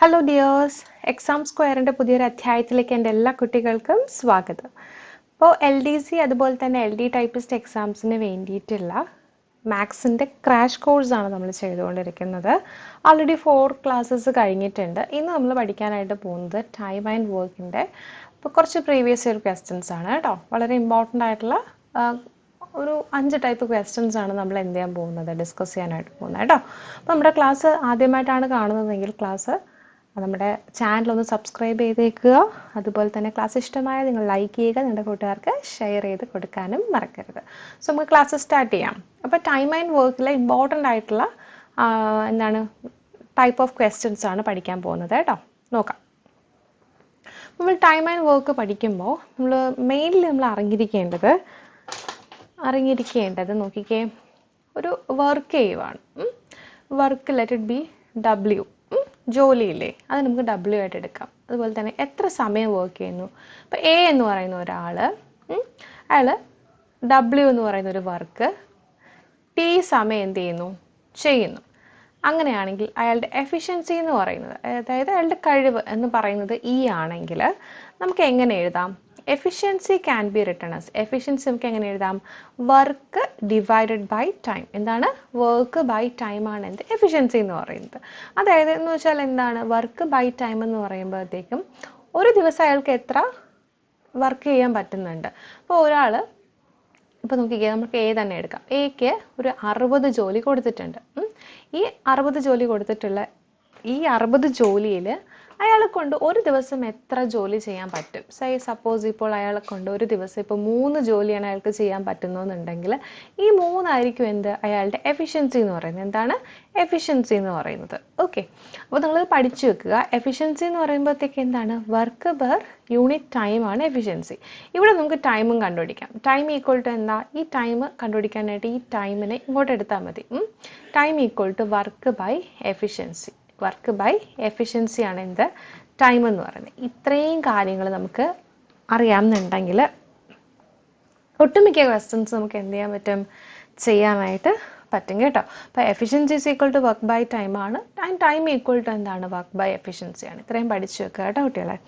Hello dears, exam സ്ക്വയറിൻ്റെ പുതിയൊരു അധ്യായത്തിലേക്ക് എൻ്റെ എല്ലാ കുട്ടികൾക്കും സ്വാഗതം. അപ്പോൾ LDC അതുപോലെ തന്നെ LD ടൈപ്പിസ്റ്റ് എക്സാംസിന് വേണ്ടിയിട്ടുള്ള മാത്സിൻ്റെ ക്രാഷ് കോഴ്സാണ് നമ്മൾ ചെയ്തുകൊണ്ടിരിക്കുന്നത്. ഓൾറെഡി 4 ക്ലാസ്സസ് കഴിഞ്ഞിട്ടുണ്ട്. ഇന്ന് നമ്മൾ പഠിക്കാനായിട്ട് പോകുന്നത് ടൈം ആൻഡ് വർക്കിൻ്റെ ഇപ്പോൾ കുറച്ച് പ്രീവിയസ് ഇയർ ക്വസ്റ്റ്യൻസ് ആണ് കേട്ടോ. വളരെ ഇമ്പോർട്ടൻ്റ് ആയിട്ടുള്ള ഒരു 5 ടൈപ്പ് ക്വസ്റ്റ്യൻസ് ആണ് നമ്മൾ എന്ത് ചെയ്യാൻ പോകുന്നത്, ഡിസ്കസ് ചെയ്യാനായിട്ട് പോകുന്നത് കേട്ടോ. അപ്പോൾ നമ്മുടെ ക്ലാസ് ആദ്യമായിട്ടാണ് കാണുന്നതെങ്കിൽ ക്ലാസ് നമ്മുടെ ചാനൽ ഒന്ന് സബ്സ്ക്രൈബ് ചെയ്തേക്കുക. അതുപോലെ തന്നെ ക്ലാസ് ഇഷ്ടമായ നിങ്ങൾ ലൈക്ക് ചെയ്യുക, നിങ്ങളുടെ കൂട്ടുകാർക്ക് ഷെയർ ചെയ്ത് കൊടുക്കാനും മറക്കരുത്. സോ നമുക്ക് ക്ലാസ് സ്റ്റാർട്ട് ചെയ്യാം. അപ്പോൾ ടൈം ആൻഡ് വർക്കിലെ ഇമ്പോർട്ടൻ്റ് ആയിട്ടുള്ള ടൈപ്പ് ഓഫ് ക്വസ്റ്റ്യൻസ് ആണ് പഠിക്കാൻ പോകുന്നത് കേട്ടോ. നോക്കാം. നമ്മൾ ടൈം ആൻഡ് വർക്ക് പഠിക്കുമ്പോൾ നമ്മൾ മെയിൻലി നമ്മൾ അറിഞ്ഞിരിക്കേണ്ടത് നോക്കിക്കേ, ഒരു വർക്ക് ചെയ്യുവാണ്. Work let it be W, ജോലിയില്ലേ, അത് നമുക്ക് W ആയിട്ട് എടുക്കാം. അതുപോലെ തന്നെ എത്ര സമയം വർക്ക് ചെയ്യുന്നു. ഇപ്പോൾ A എന്ന് പറയുന്ന ഒരാൾ, അയാൾ W എന്ന് പറയുന്ന ഒരു വർക്ക് T സമയം എന്ത് ചെയ്യുന്നു. അങ്ങനെയാണെങ്കിൽ അയാളുടെ എഫിഷ്യൻസി എന്ന് പറയുന്നത്, അതായത് അയാളുടെ കഴിവ് എന്ന് പറയുന്നത് ആണെങ്കിൽ നമുക്ക് എങ്ങനെ എഴുതാം? Efficiency can be written as, efficiency നമുക്ക് എങ്ങനെ എഴുതാം? Work divided by time. എന്താണ്? വർക്ക് ബൈ ടൈം ആണ് എന്ത് എഫിഷ്യൻസി എന്ന് പറയുന്നത്. അതായത് എന്ന് വെച്ചാൽ എന്താണ് വർക്ക് ബൈ ടൈം എന്ന് പറയുമ്പോഴത്തേക്കും ഒരു ദിവസം അയാൾക്ക് എത്ര വർക്ക് ചെയ്യാൻ പറ്റുന്നുണ്ട്. അപ്പോൾ ഒരാൾ, ഇപ്പോൾ നോക്കിക്കേ, നമുക്ക് A തന്നെ എടുക്കാം. Aക്ക് ഒരു 60 ജോലി കൊടുത്തിട്ടുണ്ട്. ഈ 60 ജോലി കൊടുത്തിട്ടുള്ള ഈ 60 ജോലിയിൽ അയാളെ കൊണ്ട് ഒരു ദിവസം എത്ര ജോലി ചെയ്യാൻ പറ്റും? സപ്പോസ് ഇപ്പോൾ അയാളെ കൊണ്ട് ഒരു ദിവസം ഇപ്പോൾ 3 ജോലിയാണ് അയാൾക്ക് ചെയ്യാൻ പറ്റുന്നതെന്നുണ്ടെങ്കിൽ ഈ 3 ആയിരിക്കും എന്ത് അയാളുടെ എഫിഷ്യൻസി എന്ന് പറയുന്നത്. എന്താണ് എഫിഷ്യൻസി എന്ന് പറയുന്നത്? ഓക്കെ, അപ്പോൾ നിങ്ങൾ പഠിച്ചു വെക്കുക. എഫിഷ്യൻസി എന്ന് പറയുമ്പോഴത്തേക്ക് എന്താണ്? വർക്ക് പെർ യൂണിറ്റ് ടൈമാണ് എഫിഷ്യൻസി. ഇവിടെ നമുക്ക് ടൈമും കണ്ടുപിടിക്കാം. ടൈം ഈക്വൽ ടു എന്താ? ഈ ടൈം കണ്ടുപിടിക്കാനായിട്ട് ഈ ടൈമിനെ ഇങ്ങോട്ട് എടുത്താൽ മതി. Time equal to work by efficiency. Work by efficiency ആണ് എന്ത് ടൈം എന്ന് പറയുന്നത്. ഇത്രയും കാര്യങ്ങൾ നമുക്ക് അറിയാമെന്നുണ്ടെങ്കിൽ ഒട്ടുമിക്ക ക്വസ്റ്റ്യൻസ് നമുക്ക് എന്ത് ചെയ്യാൻ പറ്റും? ചെയ്യാനായിട്ട് പറ്റും കേട്ടോ. അപ്പോൾ efficiency is equal to work by time ആണ്, ആൻഡ് ടൈം ഈക്വൽ ടു എന്താണ്? വർക്ക് ബൈ എഫിഷ്യൻസി ആണ്. ഇത്രയും പഠിച്ചു വെക്കുക കേട്ടോ കുട്ടികളെ.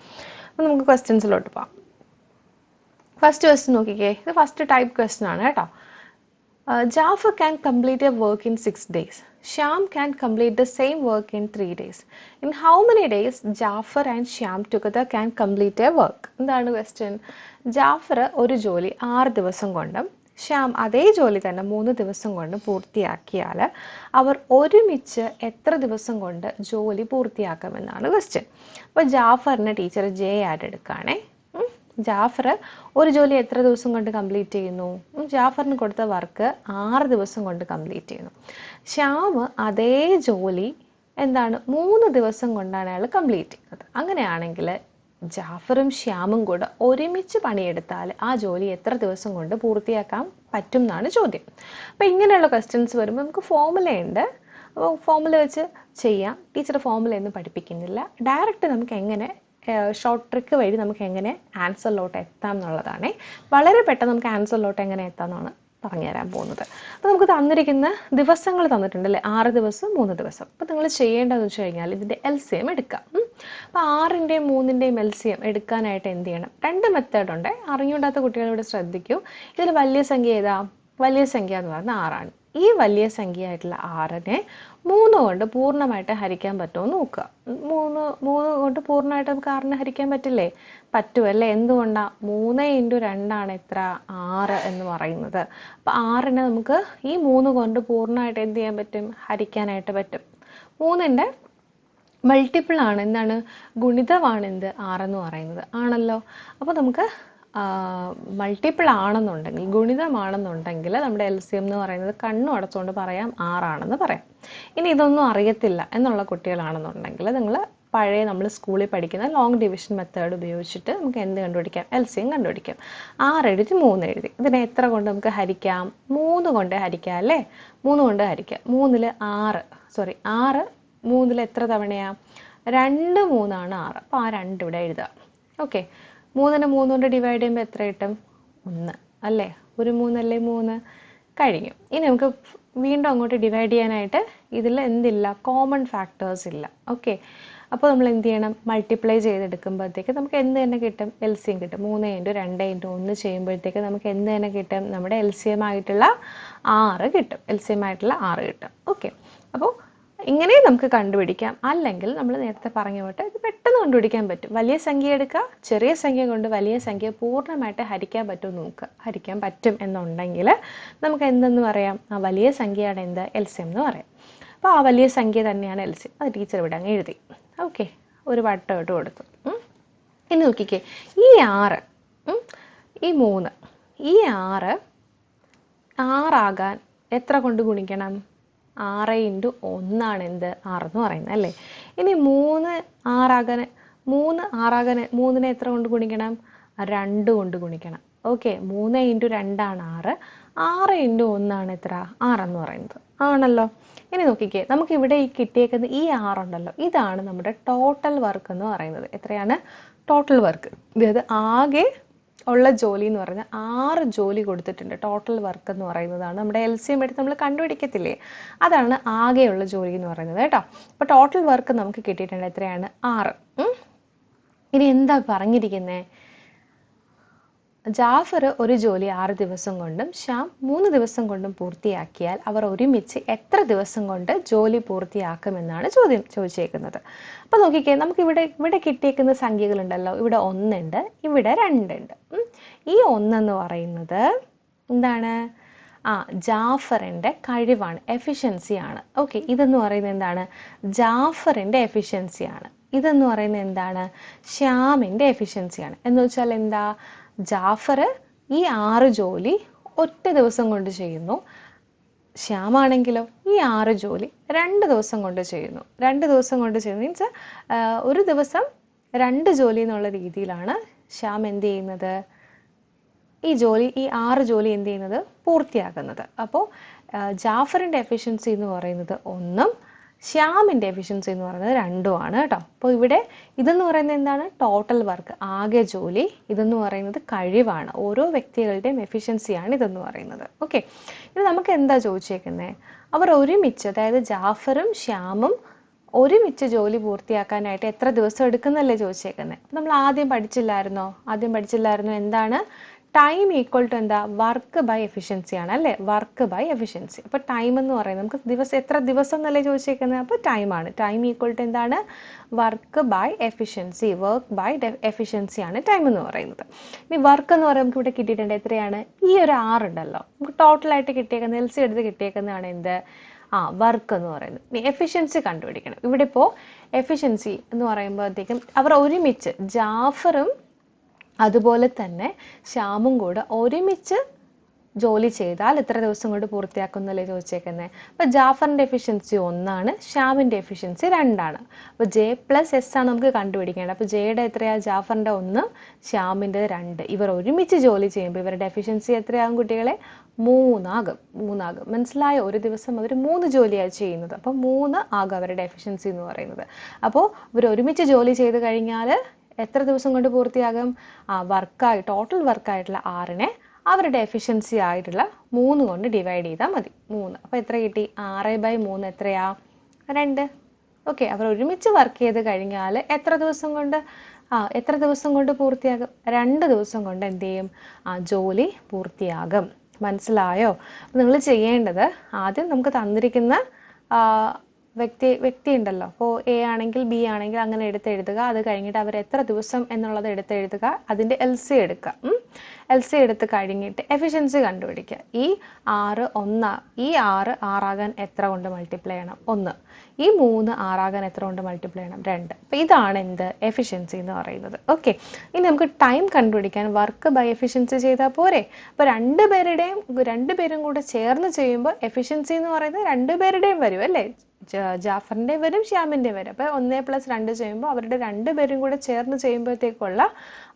അപ്പോൾ നമുക്ക് ക്വസ്റ്റ്യൻസിലോട്ട് പോകാം. ഫസ്റ്റ് ക്വസ്റ്റ്യൻ നോക്കിക്കേ, ഇത് ഫസ്റ്റ് ടൈപ്പ് ക്വസ്റ്റ്യൻ ആണ് കേട്ടോ. Jafar can complete a work in 6 days. Shyam can complete the same work in 3 days. In how many days Jafar and Shyam together can complete a work? എന്താണ് question? Jafar ഒരു ജോലി 6 ദിവസം കൊണ്ടും ശ്യാം അതേ ജോലി തന്നെ 3 ദിവസം കൊണ്ട് പൂർത്തിയാക്കിയാൽ അവർ ഒരുമിച്ച് എത്ര ദിവസം കൊണ്ട് ജോലി പൂർത്തിയാക്കുമെന്നാണ് ക്വസ്റ്റ്യൻ. അപ്പോൾ ജാഫറിനെ ടീച്ചർ J ആയിട്ട് എടുക്കുകയാണേ. ജാഫർ ഒരു ജോലി എത്ര ദിവസം കൊണ്ട് കംപ്ലീറ്റ് ചെയ്യുന്നു? ജാഫറിന് കൊടുത്ത വർക്ക് 6 ദിവസം കൊണ്ട് കംപ്ലീറ്റ് ചെയ്യുന്നു. ശ്യാം അതേ ജോലി എന്താണ് 3 ദിവസം കൊണ്ടാണ് അയാൾ കംപ്ലീറ്റ് ചെയ്യുന്നത്. അങ്ങനെയാണെങ്കിൽ ജാഫറും ശ്യാമും കൂടെ ഒരുമിച്ച് പണിയെടുത്താൽ ആ ജോലി എത്ര ദിവസം കൊണ്ട് പൂർത്തിയാക്കാൻ പറ്റും എന്നാണ് ചോദ്യം. അപ്പോൾ ഇങ്ങനെയുള്ള ക്വസ്റ്റ്യൻസ് വരുമ്പോൾ നമുക്ക് ഫോർമുലയുണ്ട്. അപ്പോൾ ഫോർമുല വെച്ച് ചെയ്യാം. ടീച്ചർ ഫോർമുലയൊന്നും പഠിപ്പിക്കുന്നില്ല. ഡയറക്റ്റ് നമുക്ക് എങ്ങനെ ഷോർട്ട് ട്രിക്ക് വഴി നമുക്ക് എങ്ങനെ ആൻസറിലോട്ട് എത്താം എന്നുള്ളതാണ്. വളരെ പെട്ടെന്ന് നമുക്ക് ആൻസറിലോട്ട് എങ്ങനെ എത്താം എന്നാണ് പറഞ്ഞുതരാൻ പോകുന്നത്. അപ്പോൾ നമുക്ക് തന്നിരിക്കുന്ന ദിവസങ്ങൾ തന്നിട്ടുണ്ട് അല്ലേ? 6 ദിവസം 3 ദിവസം. അപ്പോൾ നിങ്ങൾ ചെയ്യേണ്ടതെന്ന് വെച്ച് കഴിഞ്ഞാൽ ഇതിൻ്റെ LCM എടുക്കാം. അപ്പോൾ 6ൻ്റെയും 3ൻ്റെയും LCM എടുക്കാനായിട്ട് എന്ത് ചെയ്യണം? 2 മെത്തേഡ് ഉണ്ട്. അറിഞ്ഞൂടാത്ത കുട്ടികളിവിടെ ശ്രദ്ധിക്കൂ. ഇതിൽ വലിയ സംഖ്യ ഏതാ? വലിയ സംഖ്യ എന്ന് പറഞ്ഞാൽ 6ആണ്. ഈ വലിയ സംഖ്യയായിട്ടുള്ള 6നെ 3 കൊണ്ട് പൂർണ്ണമായിട്ട് ഹരിക്കാൻ പറ്റുമോ എന്ന് നോക്കുക. 3 കൊണ്ട് പൂർണ്ണമായിട്ട് നമുക്ക് 6നെ ഹരിക്കാൻ പറ്റില്ലേ? പറ്റുമല്ലേ? എന്തുകൊണ്ടാണ്? 3 × 2 എത്ര? 6 എന്ന് പറയുന്നത്. അപ്പോൾ 6നെ നമുക്ക് ഈ 3 കൊണ്ട് പൂർണ്ണമായിട്ട് എന്ത് ചെയ്യാൻ പറ്റും? ഹരിക്കാനായിട്ട് പറ്റും. 3ൻ്റെ മൾട്ടിപ്പിൾ ആണ്, എന്താണ്? ഗുണിതമാണ് എന്ത് 6 എന്ന് പറയുന്നത് ആണല്ലോ. അപ്പോൾ നമുക്ക് മൾട്ടിപ്പിൾ ആണെന്നുണ്ടെങ്കിൽ, ഗുണിതമാണെന്നുണ്ടെങ്കിൽ നമ്മുടെ LCM എന്ന് പറയുന്നത് കണ്ണും അടച്ചുകൊണ്ട് പറയാം 6 ആണെന്ന് പറയാം. ഇനി ഇതൊന്നും അറിയത്തില്ല എന്നുള്ള കുട്ടികളാണെന്നുണ്ടെങ്കിൽ നിങ്ങൾ പഴയ നമ്മൾ സ്കൂളിൽ പഠിക്കുന്ന ലോങ് ഡിവിഷൻ മെത്തേഡ് ഉപയോഗിച്ചിട്ട് നമുക്ക് എന്ത് കണ്ടുപിടിക്കാം? LCM കണ്ടുപിടിക്കാം. 6 എഴുതി 3 എഴുതി. ഇതിനെ എത്ര കൊണ്ട് നമുക്ക് ഹരിക്കാം? 3 കൊണ്ട് ഹരിക്കാം അല്ലേ? 3 കൊണ്ട് ഹരിക്കാം. 3ൽ 6 3ൽ എത്ര തവണയാണ്? 2 3 ആണ് 6. അപ്പോൾ ആ 2 ഇവിടെ എഴുതാം. ഓക്കെ, 3നെ 3 കൊണ്ട് ഡിവൈഡ് ചെയ്യുമ്പോൾ എത്ര കിട്ടും? 1 അല്ലേ? ഒരു 3 അല്ലേ? 3 കഴിഞ്ഞു. ഇനി നമുക്ക് വീണ്ടും അങ്ങോട്ട് ഡിവൈഡ് ചെയ്യാനായിട്ട് ഇതിൽ എന്തില്ല? കോമൺ ഫാക്ടേഴ്സ് ഇല്ല. ഓക്കെ, അപ്പോൾ നമ്മൾ എന്ത് ചെയ്യണം, മൾട്ടിപ്ലൈ ചെയ്തെടുക്കുമ്പോഴത്തേക്ക് നമുക്ക് എന്ത് തന്നെ കിട്ടും, LCM കിട്ടും. 3 × 2 × 1 ചെയ്യുമ്പോഴത്തേക്ക് നമുക്ക് എന്ത് തന്നെ കിട്ടും, നമ്മുടെ LCM ആയിട്ടുള്ള 6 കിട്ടും. LCM ആയിട്ടുള്ള 6 കിട്ടും. ഓക്കെ, അപ്പോൾ ഇങ്ങനെ നമുക്ക് കണ്ടുപിടിക്കാം. അല്ലെങ്കിൽ നമ്മൾ നേരത്തെ പറഞ്ഞ പോലെ ഇത് പെട്ടെന്ന് കണ്ടുപിടിക്കാൻ പറ്റും. വലിയ സംഖ്യ എടുക്കുക, ചെറിയ സംഖ്യ കൊണ്ട് വലിയ സംഖ്യ പൂർണ്ണമായിട്ട് ഹരിക്കാൻ പറ്റുമെന്ന് നോക്കുക. ഹരിക്കാൻ പറ്റും എന്നുണ്ടെങ്കിൽ നമുക്ക് എന്തെന്ന് പറയാം, ആ വലിയ സംഖ്യയാണ് എന്ത്, LCM എന്ന് പറയാം. അപ്പോൾ ആ വലിയ സംഖ്യ തന്നെയാണ് LCM. അത് ടീച്ചർ ഇവിടെ അങ്ങ് എഴുതി. ഓക്കെ, ഒരു വട്ടം ഇട്ട് കൊടുത്തു. ഇനി നോക്കിക്കേ, ഈ 6 ഈ 3 ഈ 6 ആകാൻ എത്ര കൊണ്ട് ഗുണിക്കണം, 6 × 1 ആണ് എന്ത്, 6 എന്ന് പറയുന്നത് അല്ലേ. ഇനി 3 ആറാകാൻ 3നെ എത്ര കൊണ്ട് ഗുണിക്കണം, 2 കൊണ്ട് ഗുണിക്കണം. ഓക്കെ, 3 × 2 ആണ് 6, 6 × 1 ആണ് എത്ര, 6 എന്ന് പറയുന്നത് ആണല്ലോ. ഇനി നോക്കിക്കേ, നമുക്കിവിടെ ഈ കിട്ടിയേക്കുന്ന ഈ 6 ഉണ്ടല്ലോ, ഇതാണ് നമ്മുടെ ടോട്ടൽ വർക്ക് എന്ന് പറയുന്നത്. എത്രയാണ് ടോട്ടൽ വർക്ക്? അതായത് ആകെ ഉള്ള ജോലി എന്ന് പറഞ്ഞാൽ 6 ജോലി കൊടുത്തിട്ടുണ്ട്. ടോട്ടൽ വർക്ക് എന്ന് പറയുന്നതാണ് നമ്മുടെ LCM എടുത്ത് നമ്മൾ കണ്ടുപിടിക്കത്തില്ലേ, അതാണ് ആകെയുള്ള ജോലി എന്ന് പറയുന്നത് കേട്ടോ. അപ്പോൾ ടോട്ടൽ വർക്ക് നമുക്ക് കിട്ടിയിട്ടുണ്ട് എത്രയാണ്, 6. ഇനി എന്താ പറഞ്ഞിരിക്കുന്നത്, ജാഫർ ഒരു ജോലി 6 ദിവസം കൊണ്ടും ശ്യാം 3 ദിവസം കൊണ്ടും പൂർത്തിയാക്കിയാൽ അവർ ഒരുമിച്ച് എത്ര ദിവസം കൊണ്ട് ജോലി പൂർത്തിയാക്കുമെന്നാണ് ചോദിച്ചേക്കുന്നത്. അപ്പോൾ നോക്കിക്കേ, നമുക്ക് ഇവിടെ കിട്ടിയേക്കുന്ന സംഖ്യകളുണ്ടല്ലോ, ഇവിടെ 1 ഉണ്ട്, ഇവിടെ 2 ഉണ്ട്. ഈ 1 എന്ന് പറയുന്നത് എന്താണ്, ജാഫറിൻ്റെ കഴിവാണ്, എഫിഷ്യൻസിയാണ്. ഓക്കെ, ഇതെന്ന് പറയുന്നത് എന്താണ്, ജാഫറിൻ്റെ എഫിഷ്യൻസിയാണ്. ഇതെന്ന് പറയുന്നത് എന്താണ്, ശ്യാമിൻ്റെ എഫിഷ്യൻസിയാണ്. എന്ന് വെച്ചാൽ എന്താ, ജാഫർ ഈ 6 ജോലി ഒറ്റ ദിവസം കൊണ്ട് ചെയ്യുന്നു, ശ്യാമാണെങ്കിലോ ഈ 6 ജോലി 2 ദിവസം കൊണ്ട് ചെയ്യുന്നു. 2 ദിവസം കൊണ്ട് ചെയ്യുന്നു മീൻസ് ഒരു ദിവസം 2 ജോലി എന്നുള്ള രീതിയിലാണ് ശ്യാം എന്ത് ചെയ്യുന്നത്, ഈ 6 ജോലി എന്ത് ചെയ്യുന്നത്, പൂർത്തിയാക്കുന്നത്. അപ്പോൾ ജാഫറിൻ്റെ എഫിഷ്യൻസി എന്ന് പറയുന്നത് 1, ശ്യാമിൻ്റെ എഫിഷ്യൻസി എന്ന് പറയുന്നത് 2 ആണ് കേട്ടോ. അപ്പോൾ ഇവിടെ ഇതെന്ന് പറയുന്നത് എന്താണ്, ടോട്ടൽ വർക്ക്, ആകെ ജോലി. ഇതെന്ന് പറയുന്നത് കഴിവാണ്, ഓരോ വ്യക്തികളുടെയും എഫിഷ്യൻസിയാണ് ഇതെന്ന് പറയുന്നത്. ഓക്കെ, ഇത് നമുക്ക് എന്താ ചോദിച്ചേക്കുന്നത്, അവർ ഒരുമിച്ച്, അതായത് ജാഫറും ശ്യാമും ഒരുമിച്ച് ജോലി പൂർത്തിയാക്കാനായിട്ട് എത്ര ദിവസം എടുക്കുന്നല്ലേ ചോദിച്ചേക്കുന്നത്. നമ്മൾ ആദ്യം പഠിച്ചില്ലായിരുന്നോ എന്താണ്, ടൈം ഈക്വൽ ടു എന്താ, വർക്ക് ബൈ എഫിഷ്യൻസി ആണ് അല്ലേ, വർക്ക് ബൈ എഫിഷ്യൻസി. അപ്പോൾ ടൈം എന്ന് പറയുന്നത് നമുക്ക് എത്ര ദിവസം എന്നല്ലേ ചോദിച്ചേക്കുന്നത്, അപ്പോൾ ടൈമാണ്. ടൈം ഈക്വൽ ടു എന്താണ്, work by efficiency, work by efficiency ആണ് ടൈം എന്ന് പറയുന്നത്. ഇനി വർക്ക് എന്ന് പറയുമ്പോൾ നമുക്ക് ഇവിടെ കിട്ടിയിട്ടുണ്ട് എത്രയാണ്, ഈ ഒരു 6 ഉണ്ടല്ലോ, നമുക്ക് ടോട്ടലായിട്ട് കിട്ടിയേക്കുന്ന LC എടുത്ത് കിട്ടിയേക്കുന്നതാണ് എന്ത്, വർക്ക് എന്ന് പറയുന്നത്. ഇനി എഫിഷ്യൻസി കണ്ടുപിടിക്കണം. ഇവിടെ ഇപ്പോൾ എഫിഷ്യൻസി എന്ന് പറയുമ്പോഴത്തേക്കും അവർ ഒരുമിച്ച്, ജാഫറും അതുപോലെ തന്നെ ശ്യാമും കൂടെ ഒരുമിച്ച് ജോലി ചെയ്താൽ എത്ര ദിവസം കൊണ്ട് പൂർത്തിയാക്കുന്നല്ലേ ചോദിച്ചേക്കുന്നത്. അപ്പോൾ ജാഫറിൻ്റെ എഫിഷ്യൻസി 1 ആണ്, ശ്യാമിൻ്റെ എഫിഷ്യൻസി 2 ആണ്. അപ്പോൾ J+S ആണ് നമുക്ക് കണ്ടുപിടിക്കേണ്ടത്. അപ്പോൾ ജെയുടെ എത്രയാണ്, ജാഫറിൻ്റെ 1, ശ്യാമിൻ്റെ 2. ഇവർ ഒരുമിച്ച് ജോലി ചെയ്യുമ്പോൾ ഇവരുടെ എഫിഷ്യൻസി എത്രയാകും കുട്ടികളെ, 3 ആകും. മനസ്സിലായോ, ഒരു ദിവസം അവർ 3 ജോലിയാണ് ചെയ്യുന്നത്. അപ്പോൾ 3 ആകും അവരുടെ എഫിഷ്യൻസി എന്ന് പറയുന്നത്. അപ്പോൾ ഇവർ ഒരുമിച്ച് ജോലി ചെയ്ത് കഴിഞ്ഞാൽ എത്ര ദിവസം കൊണ്ട് പൂർത്തിയാകും, ടോട്ടൽ വർക്കായിട്ടുള്ള 6നെ അവരുടെ എഫിഷ്യൻസി ആയിട്ടുള്ള 3 കൊണ്ട് ഡിവൈഡ് ചെയ്താൽ മതി. 3, അപ്പോൾ എത്ര കിട്ടി, 6/3 എത്രയാ, 2. ഓക്കെ, അവർ ഒരുമിച്ച് വർക്ക് ചെയ്ത് കഴിഞ്ഞാൽ എത്ര ദിവസം കൊണ്ട് പൂർത്തിയാകും, 2 ദിവസം കൊണ്ട് എന്ത് ചെയ്യും, ജോലി പൂർത്തിയാകും. മനസ്സിലായോ? നിങ്ങൾ ചെയ്യേണ്ടത്, ആദ്യം നമുക്ക് തന്നിരിക്കുന്ന വ്യക്തി ഉണ്ടല്ലോ, അപ്പോൾ A ആണെങ്കിൽ B ആണെങ്കിൽ അങ്ങനെ എടുത്തെഴുതുക. അത് കഴിഞ്ഞിട്ട് അവർ എത്ര ദിവസം എന്നുള്ളത് എടുത്തെഴുതുക, അതിൻ്റെ LC എടുക്കുക. LC എടുത്ത് കഴിഞ്ഞിട്ട് എഫിഷ്യൻസി കണ്ടുപിടിക്കുക. ഈ 6 ആറാകാൻ എത്ര കൊണ്ട് മൾട്ടിപ്ലൈ ചെയ്യണം, 1. ഈ 3 ആറാകാൻ എത്ര കൊണ്ട് മൾട്ടിപ്ലൈ ചെയ്യണം, 2. അപ്പോൾ ഇതാണ് എന്ത്, എഫിഷ്യൻസി എന്ന് പറയുന്നത്. ഓക്കെ, ഇനി നമുക്ക് ടൈം കണ്ടുപിടിക്കാൻ വർക്ക് ബൈ എഫിഷ്യൻസി ചെയ്താൽ പോരെ. അപ്പോൾ രണ്ടുപേരും കൂടെ ചേർന്ന് ചെയ്യുമ്പോൾ എഫിഷ്യൻസി എന്ന് പറയുന്നത് 2 പേരുടെയും വരും അല്ലേ, ജാഫറിൻ്റെ വരും, ശ്യാമിൻ്റെ വരും. അപ്പോൾ 1+2 ചെയ്യുമ്പോൾ അവരുടെ 2 പേരും കൂടെ ചേർന്ന് ചെയ്യുമ്പോഴത്തേക്കുള്ള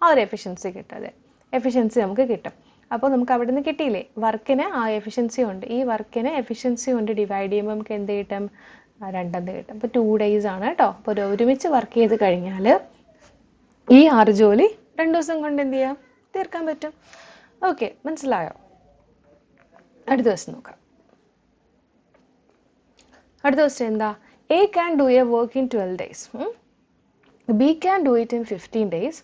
ആ ഒരു എഫിഷ്യൻസി കിട്ടും. എഫിഷ്യൻസി നമുക്ക് കിട്ടും. അപ്പോൾ നമുക്ക് അവിടെ നിന്ന് കിട്ടിയില്ലേ, വർക്കിന് ആ എഫിഷ്യൻസി ഉണ്ട്. ഈ വർക്കിനെ എഫിഷ്യൻസി കൊണ്ട് ഡിവൈഡ് ചെയ്യുമ്പോൾ നമുക്ക് എന്ത് കിട്ടും, 2 കിട്ടും. അപ്പോൾ 2 days ആണ് കേട്ടോ. അപ്പോൾ ഒരുമിച്ച് വർക്ക് ചെയ്ത് കഴിഞ്ഞാൽ ഈ 6 ജോലി 2 ദിവസം കൊണ്ട് എന്ത് ചെയ്യാം, തീർക്കാൻ പറ്റും. ഓക്കെ, മനസ്സിലായോ? അടുത്ത ദിവസം നോക്കാം. അടുത്ത ദിവസം എന്താ, A can do a work in 12 days. B can do it in 15 days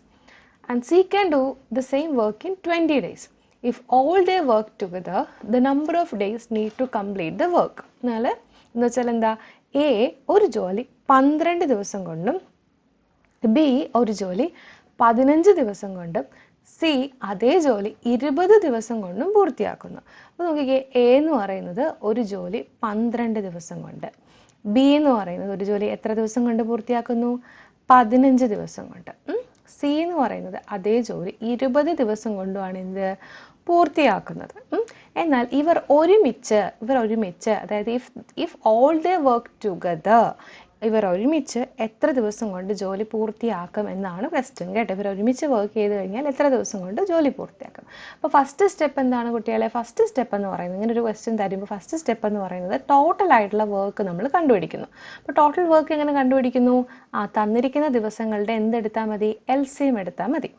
and C can do the same work in 20 days. If all they work together, the number of days need to complete the work. എന്നാൽ എന്ന് വെച്ചാൽ എന്താ, A ഒരു ജോലി 12 ദിവസം കൊണ്ടും B ഒരു ജോലി 15 ദിവസം കൊണ്ടും സി അതേ ജോലി 20 ദിവസം കൊണ്ടും പൂർത്തിയാക്കുന്നു. അപ്പോൾ നോക്കിക്കേ, എ എന്ന് പറയുന്നത് ഒരു ജോലി 12 ദിവസം കൊണ്ട്, ബി എന്ന് പറയുന്നത് ഒരു ജോലി എത്ര ദിവസം കൊണ്ട് പൂർത്തിയാക്കുന്നു, 15 ദിവസം കൊണ്ട്, സി എന്ന് പറയുന്നത് അതേ ജോലി 20 ദിവസം കൊണ്ടുമാണ് എന്ത് പൂർത്തിയാക്കുന്നത്. എന്നാൽ ഇവർ ഒരുമിച്ച് അതായത് if all they work together, ഇവർ ഒരുമിച്ച് എത്ര ദിവസം കൊണ്ട് ജോലി പൂർത്തിയാക്കും എന്നാണ് ക്വസ്റ്റ്യൻ കേട്ടോ. ഇവർ ഒരുമിച്ച് വർക്ക് ചെയ്ത് കഴിഞ്ഞാൽ എത്ര ദിവസം കൊണ്ട് ജോലി പൂർത്തിയാക്കും. അപ്പോൾ ഫസ്റ്റ് സ്റ്റെപ്പ് എന്താണ് കുട്ടികളെ? ഫസ്റ്റ് സ്റ്റെപ്പ് എന്ന് പറയുന്നത്, ഇങ്ങനെ ഒരു ക്വസ്റ്റ്യൻ തരുമ്പോൾ ഫസ്റ്റ് സ്റ്റെപ്പ് എന്ന് പറയുന്നത് ടോട്ടൽ ആയിട്ടുള്ള വർക്ക് നമ്മൾ കണ്ടുപിടിക്കുന്നു. അപ്പോൾ ടോട്ടൽ വർക്ക് എങ്ങനെ കണ്ടുപിടിക്കുന്നു? തന്നിരിക്കുന്ന ദിവസങ്ങളുടെ എന്തെടുത്താൽ മതി? LCM എടുത്താൽ മതി.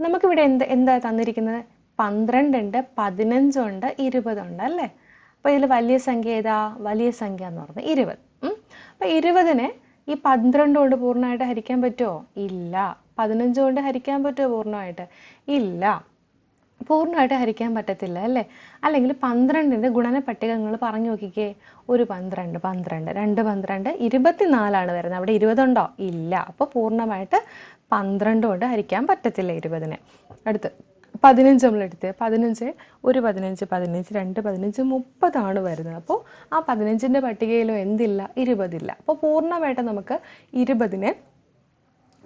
നമുക്കിവിടെ എന്താ തന്നിരിക്കുന്നത്? 12 ഉണ്ട്, 15 ഉണ്ട്, 20 ഉണ്ട് അല്ലേ. അപ്പോൾ ഇതിൽ വലിയ സംഖ്യ ഏതാ? വലിയ സംഖ്യ എന്ന് പറഞ്ഞാൽ 20. അപ്പോൾ 20നെ ഈ 12 കൊണ്ട് പൂർണ്ണമായിട്ട് ഹരിക്കാൻ പറ്റുമോ? ഇല്ല. 15 കൊണ്ട് ഹരിക്കാൻ പറ്റുമോ പൂർണ്ണമായിട്ട്? ഇല്ല, പൂർണ്ണമായിട്ട് ഹരിക്കാൻ പറ്റത്തില്ല അല്ലേ. അല്ലെങ്കിൽ 12ൻ്റെ ഗുണന പട്ടിക നിങ്ങൾ പറഞ്ഞു നോക്കിക്കേ. ഒരു 12, 12, 2 12, 24 വരുന്നത്. അവിടെ 20 ഉണ്ടോ? ഇല്ല. അപ്പോൾ പൂർണ്ണമായിട്ട് 12 കൊണ്ട് ഹരിക്കാൻ പറ്റത്തില്ല 20നെ. അടുത്ത് 15 നമ്മൾ എടുത്ത് 15, ഒരു 15, 15, 2 15, 30 വരുന്നത്. അപ്പോൾ ആ 15ൻ്റെ പട്ടികയിലും എന്തില്ല? 20 ഇല്ല. അപ്പോൾ പൂർണ്ണമായിട്ട് നമുക്ക് 20നെ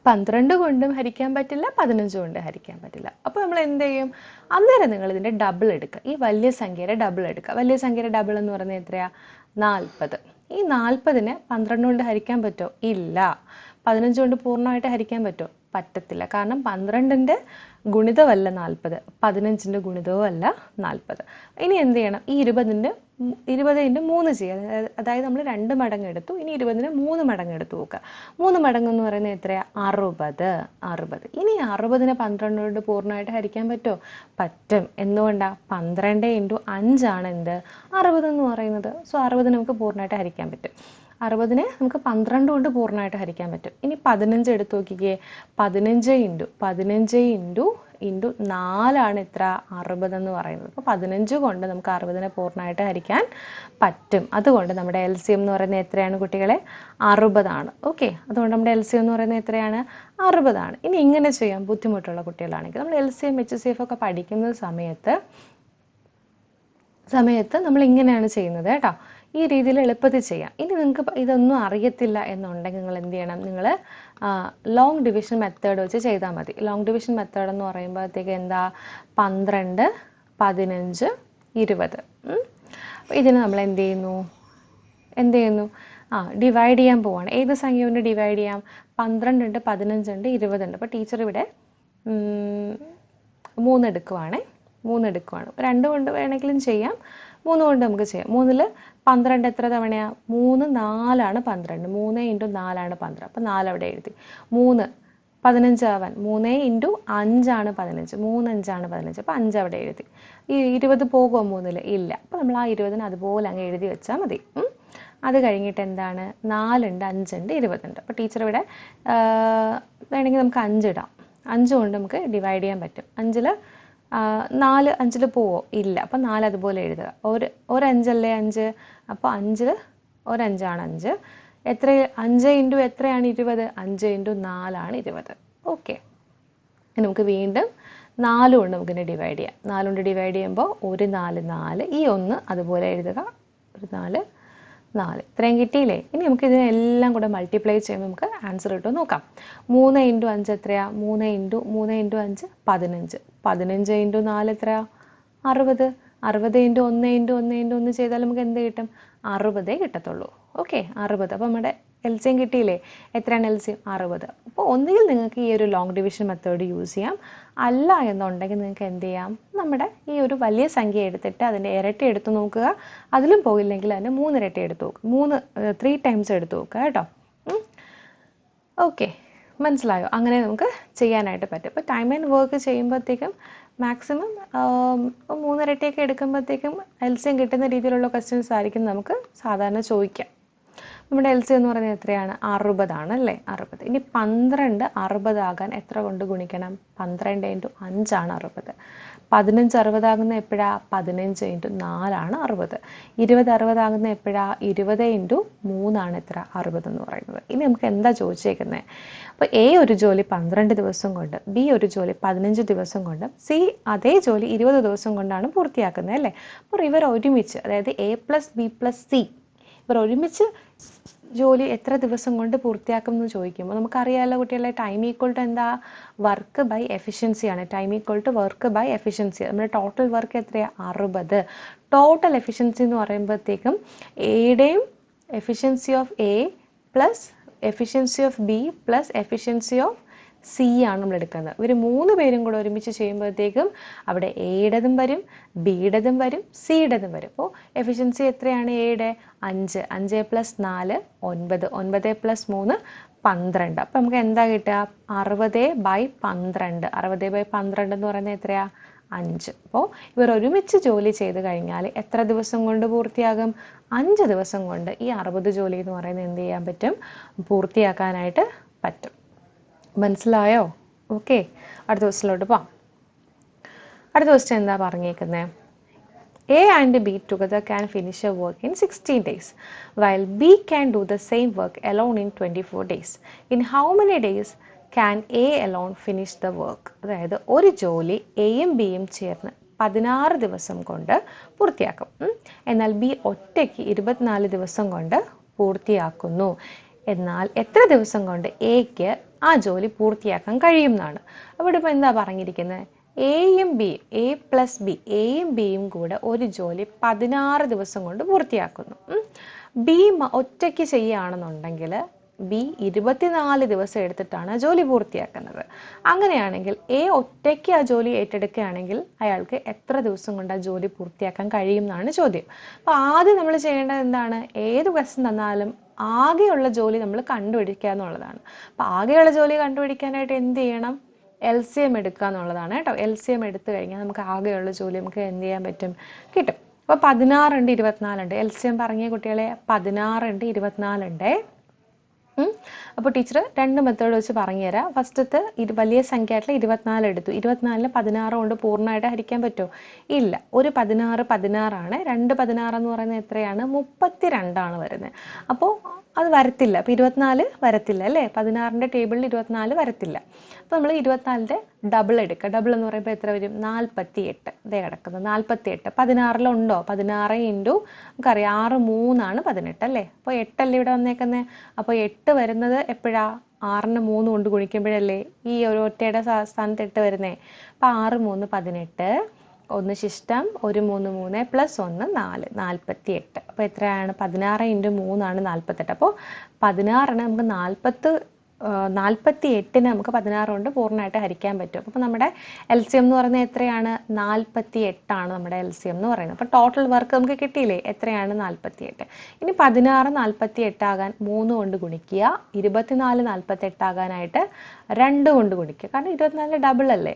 12 കൊണ്ടും ഹരിക്കാൻ പറ്റില്ല, 15 കൊണ്ട് ഹരിക്കാൻ പറ്റില്ല. അപ്പോൾ നമ്മൾ എന്ത് ചെയ്യും? അന്നേരം നിങ്ങൾ ഇതിൻ്റെ ഡബിൾ എടുക്കുക, ഈ വലിയ സംഖ്യയുടെ ഡബിൾ എടുക്കുക. വലിയ സംഖ്യയുടെ ഡബിൾ എന്ന് പറയുന്നത് എത്രയാ? 40. ഈ 40നെ 12 കൊണ്ട് ഹരിക്കാൻ പറ്റുമോ? ഇല്ല. 15 കൊണ്ട് പൂർണ്ണമായിട്ട് ഹരിക്കാൻ പറ്റുമോ? പറ്റത്തില്ല. കാരണം 12ൻ്റെ ഗുണിതമല്ല 40, 15ൻ്റെ ഗുണിതവും അല്ല 40. ഇനി എന്ത് ചെയ്യണം? ഈ 20 × 3 ചെയ്യുക. അതായത് നമ്മൾ 2 മടങ്ങ് എടുത്തു, ഇനി 20ന് 3 മടങ്ങ് എടുത്ത് നോക്കുക. 3 മടങ്ങ് എന്ന് പറയുന്നത് എത്രയാ? 60. ഇനി 60നെ 12 കൊണ്ട് പൂർണ്ണമായിട്ട് ഹരിക്കാൻ പറ്റുമോ? പറ്റും. എന്തുകൊണ്ടാണ്? 12 × 5 ആണ് എന്ത്? 60 എന്ന് പറയുന്നത്. സോ 60 നമുക്ക് പൂർണ്ണമായിട്ട് ഹരിക്കാൻ പറ്റും. 60നെ നമുക്ക് 12 കൊണ്ട് പൂർണ്ണമായിട്ട് ഹരിക്കാൻ പറ്റും. ഇനി 15 എടുത്ത് നോക്കിക്കേ. 15 × 4 എത്ര? 60 എന്ന് പറയുന്നത്. അപ്പോൾ 15 കൊണ്ട് നമുക്ക് 60നെ പൂർണ്ണമായിട്ട് ഹരിക്കാൻ പറ്റും. അതുകൊണ്ട് നമ്മുടെ LCM എന്ന് പറയുന്നത് എത്രയാണ് കുട്ടികളെ? 60. ഓക്കെ, അതുകൊണ്ട് നമ്മുടെ LCM എന്ന് പറയുന്നത് എത്രയാണ്? 60. ഇനി ഇങ്ങനെ ചെയ്യാൻ ബുദ്ധിമുട്ടുള്ള കുട്ടികളാണെങ്കിൽ നമ്മൾ LCM HCF ഒക്കെ പഠിക്കുന്ന സമയത്ത് നമ്മൾ ഇങ്ങനെയാണ് ചെയ്യുന്നത് കേട്ടോ. ഈ രീതിയിൽ എളുപ്പത്തിൽ ചെയ്യാം. ഇനി നിങ്ങൾക്ക് ഇതൊന്നും അറിയത്തില്ല എന്നുണ്ടെങ്കിൽ നിങ്ങൾ എന്ത് ചെയ്യണം? നിങ്ങൾ ലോങ് ഡിവിഷൻ മെത്തേഡ് വെച്ച് ചെയ്താൽ മതി. ലോങ് ഡിവിഷൻ മെത്തേഡ് എന്ന് പറയുമ്പോഴത്തേക്ക് എന്താ? 12, 15, 20. അപ്പോൾ ഇതിന് നമ്മൾ എന്ത് ചെയ്യുന്നു? ഡിവൈഡ് ചെയ്യാൻ പോവാണ്. ഏത് സംഖ്യ കൊണ്ട് ഡിവൈഡ് ചെയ്യാം? 12 ഉണ്ട്, 15 ഉണ്ട്, 20 ഉണ്ട്. അപ്പോൾ ടീച്ചർ ഇവിടെ 3 എടുക്കുവാണ്. 2 കൊണ്ട് വേണമെങ്കിലും ചെയ്യാം, 3 കൊണ്ട് നമുക്ക് ചെയ്യാം. 3ൽ 12 എത്ര തവണയാണ്? 3 4 ആണ് 12. 3 × 4 ആണ് 12. അപ്പോൾ 4 അവിടെ എഴുതി. 3 15 ആവാൻ 3 × 5 ആണ് 15. 3 5 ആണ് 15. അപ്പോൾ 5 അവിടെ എഴുതി. ഈ 20 പോകുമോ 3ൽ? ഇല്ല. അപ്പോൾ നമ്മൾ ആ 20ന് അതുപോലെ അങ്ങ് എഴുതി വെച്ചാൽ മതി. അത് കഴിഞ്ഞിട്ട് എന്താണ്? 4 ഉണ്ട്, 5 ഉണ്ട്, 20 ഉണ്ട്. അപ്പോൾ ടീച്ചർ ഇവിടെ വേണമെങ്കിൽ നമുക്ക് 5 ഇടാം. 5 കൊണ്ട് നമുക്ക് ഡിവൈഡ് ചെയ്യാൻ പറ്റും. 5ൽ 4 5ൽ പോവോ? ഇല്ല. അപ്പം 4 അതുപോലെ എഴുതുക. ഒരു 5 അല്ലേ 5. അപ്പോൾ 5ൽ ഒരു 5 ആണ് 5. 5 × എത്രയാണ്? 20. 5 × 4 ആണ് 20. ഓക്കെ, നമുക്ക് വീണ്ടും 4 കൊണ്ട് നമുക്കിനെ ഡിവൈഡ് ചെയ്യാം. 4 കൊണ്ട് ഡിവൈഡ് ചെയ്യുമ്പോൾ ഒരു 4 4, ഈ 1 അതുപോലെ എഴുതുക. ഒരു 4 4, ഇത്രയും കിട്ടിയില്ലേ? ഇനി നമുക്ക് ഇതിനെല്ലാം കൂടെ മൾട്ടിപ്ലൈ ചെയ്യുമ്പോൾ നമുക്ക് ആൻസർ കിട്ടും. നോക്കാം. 3 × 5 എത്രയാ? 3 × 5 15. 15 × 4 എത്രയാ? 60. 60 × 1 × 1 × 1 ചെയ്താൽ നമുക്ക് എന്ത് കിട്ടും? 60 കിട്ടത്തുള്ളൂ. ഓക്കെ, 60. അപ്പോൾ നമ്മുടെ LCM കിട്ടിയില്ലേ? എത്രയാണ് LCM? 60. അപ്പോൾ ഒന്നുകിൽ നിങ്ങൾക്ക് ഈ ഒരു ലോങ് ഡിവിഷൻ മെത്തേഡ് യൂസ് ചെയ്യാം, അല്ല എന്നുണ്ടെങ്കിൽ നിങ്ങൾക്ക് എന്ത് ചെയ്യാം? നമ്മുടെ ഈ ഒരു വലിയ സംഖ്യ എടുത്തിട്ട് അതിൻ്റെ ഇരട്ടി എടുത്ത് നോക്കുക. അതിലും പോയില്ലെങ്കിൽ അതിന് 3 ഇരട്ടി എടുത്ത് നോക്കുക. 3 ടൈംസ് എടുത്ത് നോക്കുക കേട്ടോ. ഓക്കെ, മനസ്സിലായോ? അങ്ങനെ നമുക്ക് ചെയ്യാനായിട്ട് പറ്റും. അപ്പോൾ ടൈം ആൻഡ് വർക്ക് ചെയ്യുമ്പോഴത്തേക്കും മാക്സിമം 3 ഇരട്ടിയൊക്കെ എടുക്കുമ്പോഴത്തേക്കും LCM കിട്ടുന്ന രീതിയിലുള്ള ക്വസ്റ്റ്യൻസ് ആയിരിക്കും നമുക്ക് സാധാരണ ചോദിക്കാം. നമ്മുടെ LCM എന്ന് പറയുന്നത് എത്രയാണ്? 60 ആണ് അല്ലേ? 60. ഇനി 12 60 ആകാൻ എത്ര കൊണ്ട് ഗുണിക്കണം? 12 × 5 ആണ് 60. 15 60 ആകുന്ന എപ്പോഴാ? 15 × 4 ആണ് 60. 20 60 ആകുന്ന എപ്പോഴാ? 20 × 3 ആണ് എത്ര? 60 എന്ന് പറയുന്നത്. ഇനി നമുക്ക് എന്താ ചോദിച്ചേക്കുന്നത്? അപ്പോൾ A ഒരു ജോലി 12 ദിവസം കൊണ്ട്, B ഒരു ജോലി 15 ദിവസം കൊണ്ട്, C അതേ ജോലി 20 ദിവസം കൊണ്ടാണ് പൂർത്തിയാക്കുന്നത് അല്ലേ? അപ്പോൾ ഇവർ ഒരുമിച്ച്, അതായത് A + B + C, ഇവർ ഒരുമിച്ച് ജോലി എത്ര ദിവസം കൊണ്ട് പൂർത്തിയാക്കും എന്ന് ചോദിക്കുമ്പോൾ നമുക്കറിയാമല്ലോ കുട്ടികളെ, ടൈം ഈക്വൽ ടു എന്താ? വർക്ക് ബൈ എഫിഷ്യൻസി ആണ്. Time equal to work by efficiency. നമ്മുടെ ടോട്ടൽ വർക്ക് എത്രയാണ്? 60. ടോട്ടൽ എഫിഷ്യൻസി എന്ന് പറയുമ്പോഴത്തേക്കും എയുടെയും efficiency of A plus efficiency of B plus efficiency of C ആണ് നമ്മൾ എടുക്കുന്നത്. ഇവർ 3 പേരും കൂടെ ഒരുമിച്ച് ചെയ്യുമ്പോഴത്തേക്കും അവിടെ എയുടേതും വരും, ബിയുടേതും വരും, സിയുടേതും വരും. അപ്പോൾ എഫിഷ്യൻസി എത്രയാണ് എയുടെ? 5. 5 + 4 9. 9 + 3 12. അപ്പോൾ നമുക്ക് എന്താ കിട്ടുക? 60/12. 60/12 എന്ന് പറയുന്നത് എത്രയാ? 5. അപ്പോൾ ഇവർ ഒരുമിച്ച് ജോലി ചെയ്ത് കഴിഞ്ഞാൽ എത്ര ദിവസം കൊണ്ട് പൂർത്തിയാകും? 5 ദിവസം കൊണ്ട് ഈ 60 ജോലി എന്ന് പറയുന്നത് എന്ത് ചെയ്യാൻ പറ്റും? പൂർത്തിയാക്കാനായിട്ട് പറ്റും. മനസ്സിലായോ? ഓക്കെ, അടുത്ത ക്വസ്റ്റ്യനിലോട്ട് പോവാം. അടുത്ത ക്വസ്റ്റ്യൻ എന്താ പറഞ്ഞേക്കുന്നത്? A and B together can finish a work in 16 days, while B can do the same work alone in 24 days. In how many days can A alone finish the work? അതായത് ഒരു ജോലി എയും ബിയും ചേർന്ന് 16 ദിവസം കൊണ്ട് പൂർത്തിയാക്കും. എന്നാൽ ബി ഒറ്റയ്ക്ക് 24 ദിവസം കൊണ്ട് പൂർത്തിയാക്കുന്നു. എന്നാൽ എത്ര ദിവസം കൊണ്ട് എക്ക് ആ ജോലി പൂർത്തിയാക്കാൻ കഴിയും എന്നാണ്. അവിടെ ഇപ്പോൾ എന്താ പറഞ്ഞിരിക്കുന്നത്? എയും ബിയും, A + B, എയും ബിയും കൂടെ ഒരു ജോലി 16 ദിവസം കൊണ്ട് പൂർത്തിയാക്കുന്നു. ബി ഒറ്റയ്ക്ക് ചെയ്യുകയാണെന്നുണ്ടെങ്കിൽ ബി 24 ദിവസം എടുത്തിട്ടാണ് ജോലി പൂർത്തിയാക്കുന്നത്. അങ്ങനെയാണെങ്കിൽ എ ഒറ്റയ്ക്ക് ആ ജോലി ഏറ്റെടുക്കുകയാണെങ്കിൽ അയാൾക്ക് എത്ര ദിവസം കൊണ്ട് ആ ജോലി പൂർത്തിയാക്കാൻ കഴിയും എന്നാണ് ചോദ്യം. അപ്പോൾ ആദ്യം നമ്മൾ ചെയ്യേണ്ടത് എന്താണ്? ഏത് ക്വസ്റ്റ്യൻ തന്നാലും ആകെയുള്ള ജോലി നമ്മൾ കണ്ടുപിടിക്കുക എന്നുള്ളതാണ്. അപ്പോൾ ആകെയുള്ള ജോലി കണ്ടുപിടിക്കാനായിട്ട് എന്ത് ചെയ്യണം? LCM എടുക്കുക എന്നുള്ളതാണ് കേട്ടോ. LCM എടുത്തു കഴിഞ്ഞാൽ നമുക്ക് ആകെയുള്ള ജോലി നമുക്ക് എന്ത് ചെയ്യാൻ പറ്റും? കിട്ടും. അപ്പോൾ 16 ഉണ്ട് 24 ഉണ്ട്. LCM പറഞ്ഞ കുട്ടികളെ 16 ഉണ്ട് 24 ഉണ്ട്. അപ്പോൾ ടീച്ചർ 2 മെത്തേഡ് വെച്ച് പറഞ്ഞുതരാം. ഫസ്റ്റത്തെ വലിയ സംഖ്യ ആയിട്ടുള്ള 24 എടുത്തു. 24 16 കൊണ്ട് പൂർണ്ണമായിട്ട് ഹരിക്കാൻ പറ്റുമോ? ഇല്ല. ഒരു 16 16 ആണ്. 2 16 എന്ന് പറയുന്നത് എത്രയാണ്? 32 ആണ് വരുന്നത്. അപ്പോൾ അത് വരത്തില്ല. അപ്പോൾ 24 വരത്തില്ല അല്ലേ? 16ൻ്റെ ടേബിളിൽ 24 വരത്തില്ല. അപ്പോൾ നമ്മൾ 24ൻ്റെ ഡബിൾ എടുക്കുക. ഡബിൾ എന്ന് പറയുമ്പോൾ എത്ര വരും? 48. ഇതേ കിടക്കുന്നത് 48. 16 16 ഇൻറ്റു നമുക്കറിയാം 6 3 ആണ് 18 അല്ലേ? അപ്പോൾ 8 അല്ലേ ഇവിടെ വന്നേക്കുന്നത്? അപ്പോൾ 8 വരുന്നത് എപ്പോഴാ? 6ന് 3 കൊണ്ട് ഗുണിക്കുമ്പോഴല്ലേ ഈ ഒരു ഒറ്റയുടെ സ്ഥാനത്ത് 8 വരുന്നേ. അപ്പോൾ 6 3 18, 1 ശിഷ്ടം 1 3 3 + 1 4 48. അപ്പോൾ എത്രയാണ്? 16 × 3 ആണ് 48. അപ്പോൾ 16ന് നമുക്ക് 48ന് നമുക്ക് 16 കൊണ്ട് പൂർണ്ണമായിട്ട് ഹരിക്കാൻ പറ്റും. അപ്പോൾ നമ്മുടെ LCM എന്ന് പറയുന്നത് എത്രയാണ്? 48 ആണ് നമ്മുടെ LCM എന്ന് പറയുന്നത്. അപ്പോൾ ടോട്ടൽ വർക്ക് നമുക്ക് കിട്ടിയില്ലേ? എത്രയാണ്? 48. ഇനി 16 48 ആകാൻ 3 കൊണ്ട് ഗുണിക്കുക. 24 48 ആകാനായിട്ട് 2 കൊണ്ട് ഗുണിക്കുക. കാരണം 24 ഡബിൾ അല്ലേ?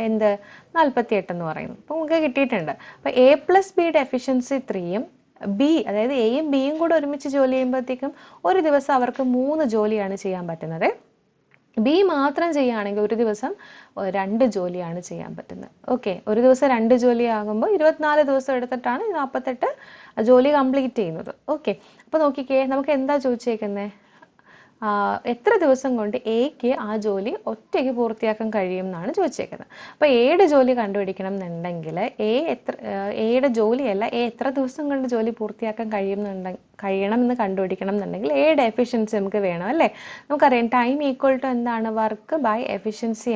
എന്ത്? 48 എന്ന് പറയുന്നു. അപ്പോൾ നമുക്ക് കിട്ടിയിട്ടുണ്ട്. അപ്പോൾ A + Bയുടെ എഫിഷ്യൻസി 3യും ബി, അതായത് എയും ബിയും കൂടെ ഒരുമിച്ച് ജോലി ചെയ്യുമ്പോഴത്തേക്കും ഒരു ദിവസം അവർക്ക് 3 ജോലിയാണ് ചെയ്യാൻ പറ്റുന്നത്. ബി മാത്രം ചെയ്യുകയാണെങ്കിൽ ഒരു ദിവസം 2 ജോലിയാണ് ചെയ്യാൻ പറ്റുന്നത്. ഓക്കെ, ഒരു ദിവസം 2 ജോലി ആകുമ്പോൾ 24 ദിവസം എടുത്തിട്ടാണ് 48 ജോലി കംപ്ലീറ്റ് ചെയ്യുന്നത്. ഓക്കെ, അപ്പോൾ നോക്കിക്കേ, നമുക്ക് എന്താ ചോദിച്ചേക്കുന്നത്? എത്ര ദിവസം കൊണ്ട് എക്ക് ആ ജോലി ഒറ്റയ്ക്ക് പൂർത്തിയാക്കാൻ കഴിയും എന്നാണ് ചോദിച്ചേക്കുന്നത്. അപ്പോൾ എയുടെ ജോലി കണ്ടുപിടിക്കണം എന്നുണ്ടെങ്കിൽ എയുടെ ജോലിയല്ല, എത്ര ദിവസം കൊണ്ട് ജോലി പൂർത്തിയാക്കാൻ കഴിയണമെന്ന് കണ്ടുപിടിക്കണം എന്നുണ്ടെങ്കിൽ എയുടെ എഫിഷ്യൻസി നമുക്ക് വേണം അല്ലേ? നമുക്കറിയാം ടൈം ഈക്വൽ ടു എന്താണ്? വർക്ക് ബൈ എഫിഷ്യൻസി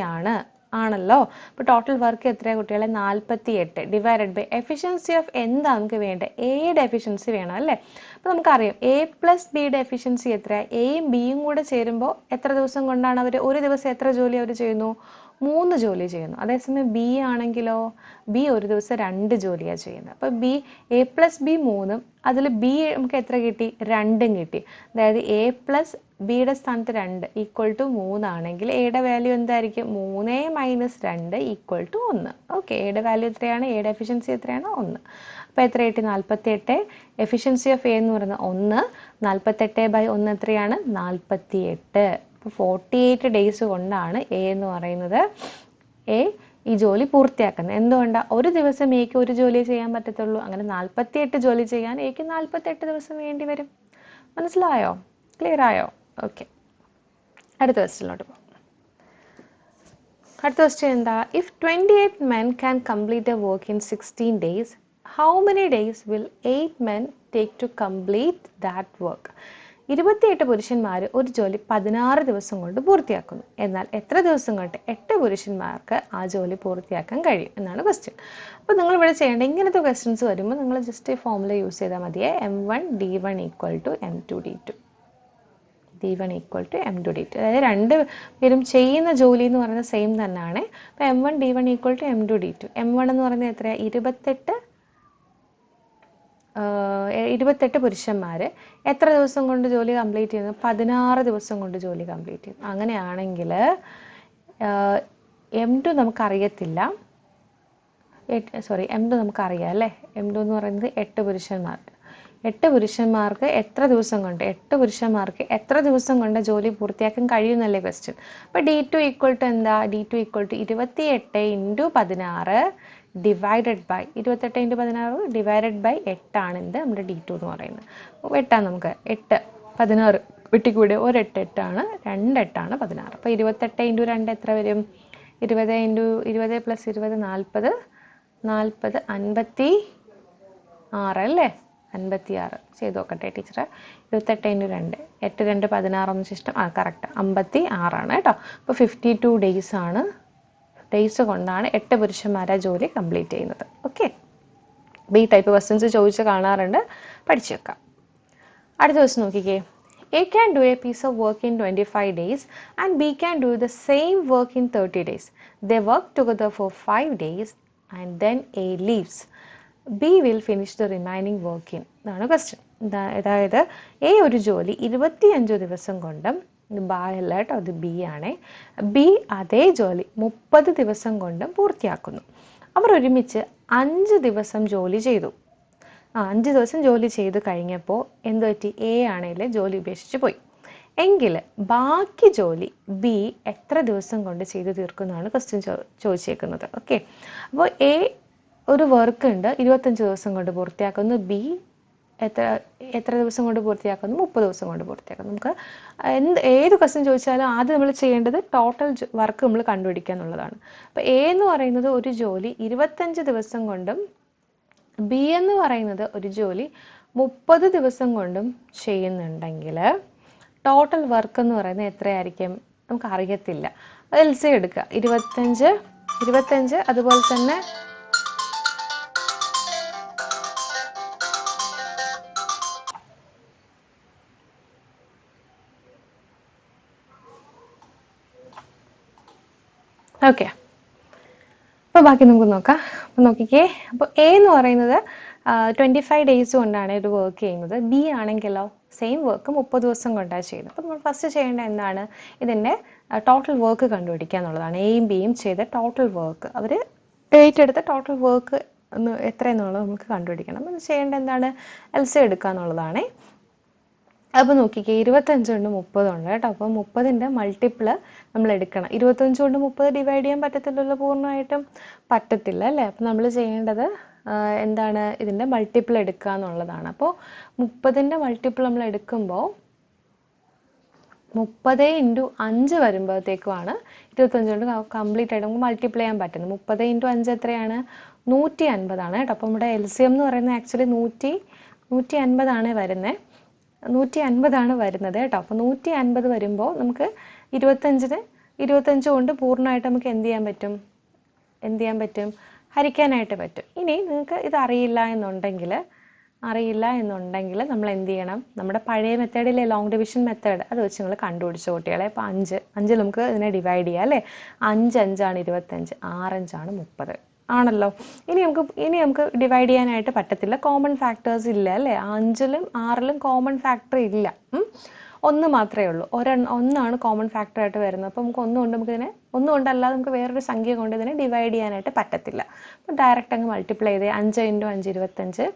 ആണല്ലോ. അപ്പോൾ ടോട്ടൽ വർക്ക് എത്രയാണ് കുട്ടികളെ? 48 ഡിവൈഡഡ് ബൈ എഫിഷ്യൻസി ഓഫ് എന്താ നമുക്ക് വേണ്ടത്? എയുടെ എഫിഷ്യൻസി വേണം അല്ലേ? അപ്പോൾ നമുക്കറിയാം A + Bയുടെ എഫിഷ്യൻസി എത്രയാണ്? എയും ബിയും കൂടെ ചേരുമ്പോൾ എത്ര ദിവസം കൊണ്ടാണ് അവർ ഒരു ദിവസം എത്ര ജോലി അവർ ചെയ്യുന്നു? 3 ജോലി ചെയ്യുന്നു. അതേസമയം ബി ആണെങ്കിലോ, ബി ഒരു ദിവസം 2 ജോലിയാണ് ചെയ്യുന്നത്. അപ്പോൾ A + B 3, അതിൽ ബി നമുക്ക് എത്ര കിട്ടി? 2 കിട്ടി. അതായത് A + ബിയുടെ സ്ഥാനത്ത് 2 = 3 ആണെങ്കിൽ എയുടെ വാല്യൂ എന്തായിരിക്കും? 3 - 2 = 1. ഓക്കെ, എയുടെ വാല്യൂ എത്രയാണ്? എയുടെ എഫിഷ്യൻസി എത്രയാണ്? 1. അപ്പോൾ എത്ര കിട്ടി? 48. എഫിഷ്യൻസി ഓഫ് എ എന്ന് പറയുന്നത് 1. 48/1 എത്രയാണ്? 48. അപ്പോൾ 48 ഡേയ്സ് കൊണ്ടാണ് എ എന്ന് പറയുന്നത് ഈ ജോലി പൂർത്തിയാക്കുന്നത്. എന്തുകൊണ്ടാണ്? ഒരു ദിവസം എക്ക് ഒരു ജോലി ചെയ്യാൻ പറ്റത്തുള്ളൂ. അങ്ങനെ 48 ജോലി ചെയ്യാൻ എക്ക് 48 ദിവസം വേണ്ടി വരും. മനസ്സിലായോ? ക്ലിയർ ആയോ? ഓക്കെ, അടുത്ത ക്വസ്റ്റ്യനിലോട്ട് പോകാം. അടുത്ത ക്വസ്റ്റ്യൻ എന്താ? If 28 men can complete a work in 16 days, how many days will 8 men take to complete that work? 28 പുരുഷന്മാർ ഒരു ജോലി 16 ദിവസം കൊണ്ട് പൂർത്തിയാക്കുന്നു. എന്നാൽ എത്ര ദിവസം കൊണ്ട് 8 പുരുഷന്മാർക്ക് ആ ജോലി പൂർത്തിയാക്കാൻ കഴിയും എന്നാണ് ക്വസ്റ്റ്യൻ. അപ്പോൾ നിങ്ങൾ ഇവിടെ ചെയ്യേണ്ട ഇങ്ങനത്തെ ക്വസ്റ്റ്യൻസ് വരുമ്പോൾ നിങ്ങൾ ജസ്റ്റ് ഈ ഫോർമുല യൂസ് ചെയ്താൽ മതിയേ. M1 D1 = M2 D2. D1 = M2 D2. അതായത് രണ്ട് പേരും ചെയ്യുന്ന ജോലി എന്ന് പറയുന്നത് സെയിം തന്നെയാണ്. അപ്പോൾ M1 D1 = M2 D2. M1 എന്ന് പറയുന്നത് എത്രയാണ്? 28 പുരുഷന്മാർ എത്ര ദിവസം കൊണ്ട് ജോലി കംപ്ലീറ്റ് ചെയ്യുന്നു? 16 ദിവസം കൊണ്ട് ജോലി കംപ്ലീറ്റ് ചെയ്യുന്നു. അങ്ങനെയാണെങ്കിൽ M2 നമുക്കറിയത്തില്ല. M2 നമുക്കറിയാം അല്ലേ? M2 എന്ന് പറയുന്നത് 8 പുരുഷന്മാർ. 8 പുരുഷന്മാർക്ക് എത്ര ദിവസം കൊണ്ട് 8 പുരുഷന്മാർക്ക് എത്ര ദിവസം കൊണ്ട് ജോലി പൂർത്തിയാക്കാൻ കഴിയുന്നല്ലേ ക്വസ്റ്റ്യൻ. അപ്പോൾ D2 = എന്താ? D2 = 28 × 16 divided by 28 × 16 divided by 8 ആണ് എന്ത്? നമ്മുടെ D2 എന്ന് പറയുന്നത്. അപ്പോൾ 8 നമുക്ക് 8 16 വെട്ടിക്കൂടി ഒരു 8 ആണ്, 2 8 ആണ് 16. അപ്പോൾ 28 × 2 എത്ര വരും? 20 × 20 + 20 40 40 56 അല്ലേ? 56 ചെയ്ത് നോക്കട്ടെ ടീച്ചറെ. 28 × 2 8 2 16 ഒന്ന് ശിഷ്ടം. കറക്റ്റ് 56 ആണ് കേട്ടോ. അപ്പോൾ 52 ഡേയ്സ് കൊണ്ടാണ് 8 പുരുഷന്മാർ ആ ജോലി കംപ്ലീറ്റ് ചെയ്യുന്നത്. ഓക്കെ, ഈ ടൈപ്പ് ക്വസ്റ്റ്യൻസ് ചോദിച്ച് കാണാറുണ്ട്, പഠിച്ചു വെക്കാം. അടുത്ത ക്വസ്റ്റ്യൻ നോക്കിക്കേ. A can do a piece of work in 25 days and B can do the same work in 30 days. They work together for 5 days and then A leaves. B will finish the remaining work in. ഇതാണ് question. അതായത് A ഒരു ജോലി 25 ദിവസം കൊണ്ടും, ഇത് ബായല്ല കേട്ടോ, അത് B ആണേ. ബി അതേ ജോലി 30 ദിവസം കൊണ്ടും പൂർത്തിയാക്കുന്നു. അവർ ഒരുമിച്ച് 5 ദിവസം ജോലി ചെയ്തു. 5 ദിവസം ജോലി ചെയ്ത് കഴിഞ്ഞപ്പോൾ എന്ത് പറ്റി? എ ആണെങ്കിൽ ജോലി ഉപേക്ഷിച്ച് പോയി. എങ്കിൽ ബാക്കി ജോലി ബി എത്ര ദിവസം കൊണ്ട് ചെയ്ത് തീർക്കുന്നതാണ് ക്വസ്റ്റ്യൻ ചോദിച്ചേക്കുന്നത്. ഓക്കെ, അപ്പോൾ എ ഒരു വർക്ക് ഉണ്ട് 25 ദിവസം കൊണ്ട് പൂർത്തിയാക്കുന്നു. ബി എത്ര ദിവസം കൊണ്ട് പൂർത്തിയാക്കുന്നു? 30 ദിവസം കൊണ്ട് പൂർത്തിയാക്കുന്നു. നമുക്ക് ഏത് ക്വസ്റ്റ്യൻ ചോദിച്ചാലും ആദ്യം നമ്മൾ ചെയ്യേണ്ടത് ടോട്ടൽ വർക്ക് നമ്മൾ കണ്ടുപിടിക്കുക എന്നുള്ളതാണ്. അപ്പോൾ എ എന്ന് പറയുന്നത് ഒരു ജോലി 25 ദിവസം കൊണ്ടും ബി എന്ന് പറയുന്നത് ഒരു ജോലി 30 ദിവസം കൊണ്ടും ചെയ്യുന്നുണ്ടെങ്കിൽ ടോട്ടൽ വർക്ക് എന്ന് പറയുന്നത് എത്രയായിരിക്കും? നമുക്ക് അറിയത്തില്ല. എൽസി എടുക്കുക. 25 അതുപോലെ തന്നെ ഓക്കെ. അപ്പോൾ ബാക്കി നമുക്ക് നോക്കാം. അപ്പോൾ നോക്കിക്കേ, അപ്പോൾ എ എന്ന് പറയുന്നത് 25 ഡേയ്സ് കൊണ്ടാണ് ഒരു വർക്ക് ചെയ്യുന്നത്. ബി ആണെങ്കിലോ സെയിം വർക്ക് 30 ദിവസം കൊണ്ടാണ് ചെയ്യുന്നത്. അപ്പോൾ നമ്മൾ ഫസ്റ്റ് ചെയ്യേണ്ട എന്താണ്? ഇതിൻ്റെ ടോട്ടൽ വർക്ക് കണ്ടുപിടിക്കുക എന്നുള്ളതാണ്. എയും ബിയും ചെയ്ത ടോട്ടൽ വർക്ക്, അവർ ഏറ്റെടുത്ത ടോട്ടൽ വർക്ക് എത്രയെന്നുള്ളത് നമുക്ക് കണ്ടുപിടിക്കണം. അത് ചെയ്യേണ്ട എന്താണ്? എൽസി എടുക്കുക എന്നുള്ളതാണ്. അപ്പോൾ നോക്കിക്കേ, 25 കൊണ്ട് 30 ഉണ്ട് കേട്ടോ. അപ്പോൾ 30ൻ്റെ മൾട്ടിപ്പിൾ നമ്മൾ എടുക്കണം. 25 കൊണ്ട് 30 ഡിവൈഡ് ചെയ്യാൻ പറ്റത്തില്ലല്ലോ, പൂർണ്ണമായിട്ടും പറ്റത്തില്ല അല്ലേ? അപ്പോൾ നമ്മൾ ചെയ്യേണ്ടത് എന്താണ്? ഇതിൻ്റെ മൾട്ടിപ്പിൾ എടുക്കുക എന്നുള്ളതാണ്. അപ്പോൾ 30ൻ്റെ മൾട്ടിപ്പിൾ നമ്മൾ എടുക്കുമ്പോൾ 30 × 5 വരുമ്പോഴത്തേക്കുമാണ് 25 കൊണ്ട് കംപ്ലീറ്റ് ആയിട്ട് നമുക്ക് മൾട്ടിപ്ലൈ ചെയ്യാൻ പറ്റുന്നത്. 30 × 5 എത്രയാണ്? 150 ആണ് കേട്ടോ. അപ്പോൾ നമ്മുടെ LCM എന്ന് പറയുന്നത് ആക്ച്വലി 150 ആണ് വരുന്നത്. 150 ആണ് വരുന്നത് കേട്ടോ. അപ്പോൾ 150 വരുമ്പോൾ നമുക്ക് 25 കൊണ്ട് പൂർണ്ണമായിട്ട് നമുക്ക് എന്ത് ചെയ്യാൻ പറ്റും? ഹരിക്കാനായിട്ട് പറ്റും. ഇനി നിങ്ങൾക്ക് ഇത് അറിയില്ല എന്നുണ്ടെങ്കിൽ നമ്മൾ എന്ത് ചെയ്യണം? നമ്മുടെ പഴയ മെത്തേഡിലെ ലോങ് ഡിവിഷൻ മെത്തേഡ് അത് വെച്ച് നിങ്ങൾ കണ്ടുപിടിച്ച കുട്ടികളെ. ഇപ്പോൾ 5 നമുക്ക് ഇതിനെ ഡിവൈഡ് ചെയ്യാം അല്ലേ? 5 5 25, 6 5 30 ആണല്ലോ. ഇനി നമുക്ക് ഡിവൈഡ് ചെയ്യാനായിട്ട് പറ്റത്തില്ല, കോമൺ ഫാക്ടേഴ്സ് ഇല്ല അല്ലേ? 5ലും 6ലും കോമൺ ഫാക്ടർ ഇല്ല. ഒന്ന് മാത്രമേ ഉള്ളൂ. ഒന്നാണ് കോമൺ ഫാക്ടർ ആയിട്ട് വരുന്നത്. അപ്പോൾ നമുക്ക് നമുക്കിതിനെ ഒന്നുകൊണ്ടല്ലാതെ നമുക്ക് വേറൊരു സംഖ്യ കൊണ്ട് ഇതിനെ ഡിവൈഡ് ചെയ്യാനായിട്ട് പറ്റത്തില്ല. അപ്പോൾ ഡയറക്റ്റ് അങ്ങ് മൾട്ടിപ്ലൈ ചെയ്തേ. 5 × 5 25.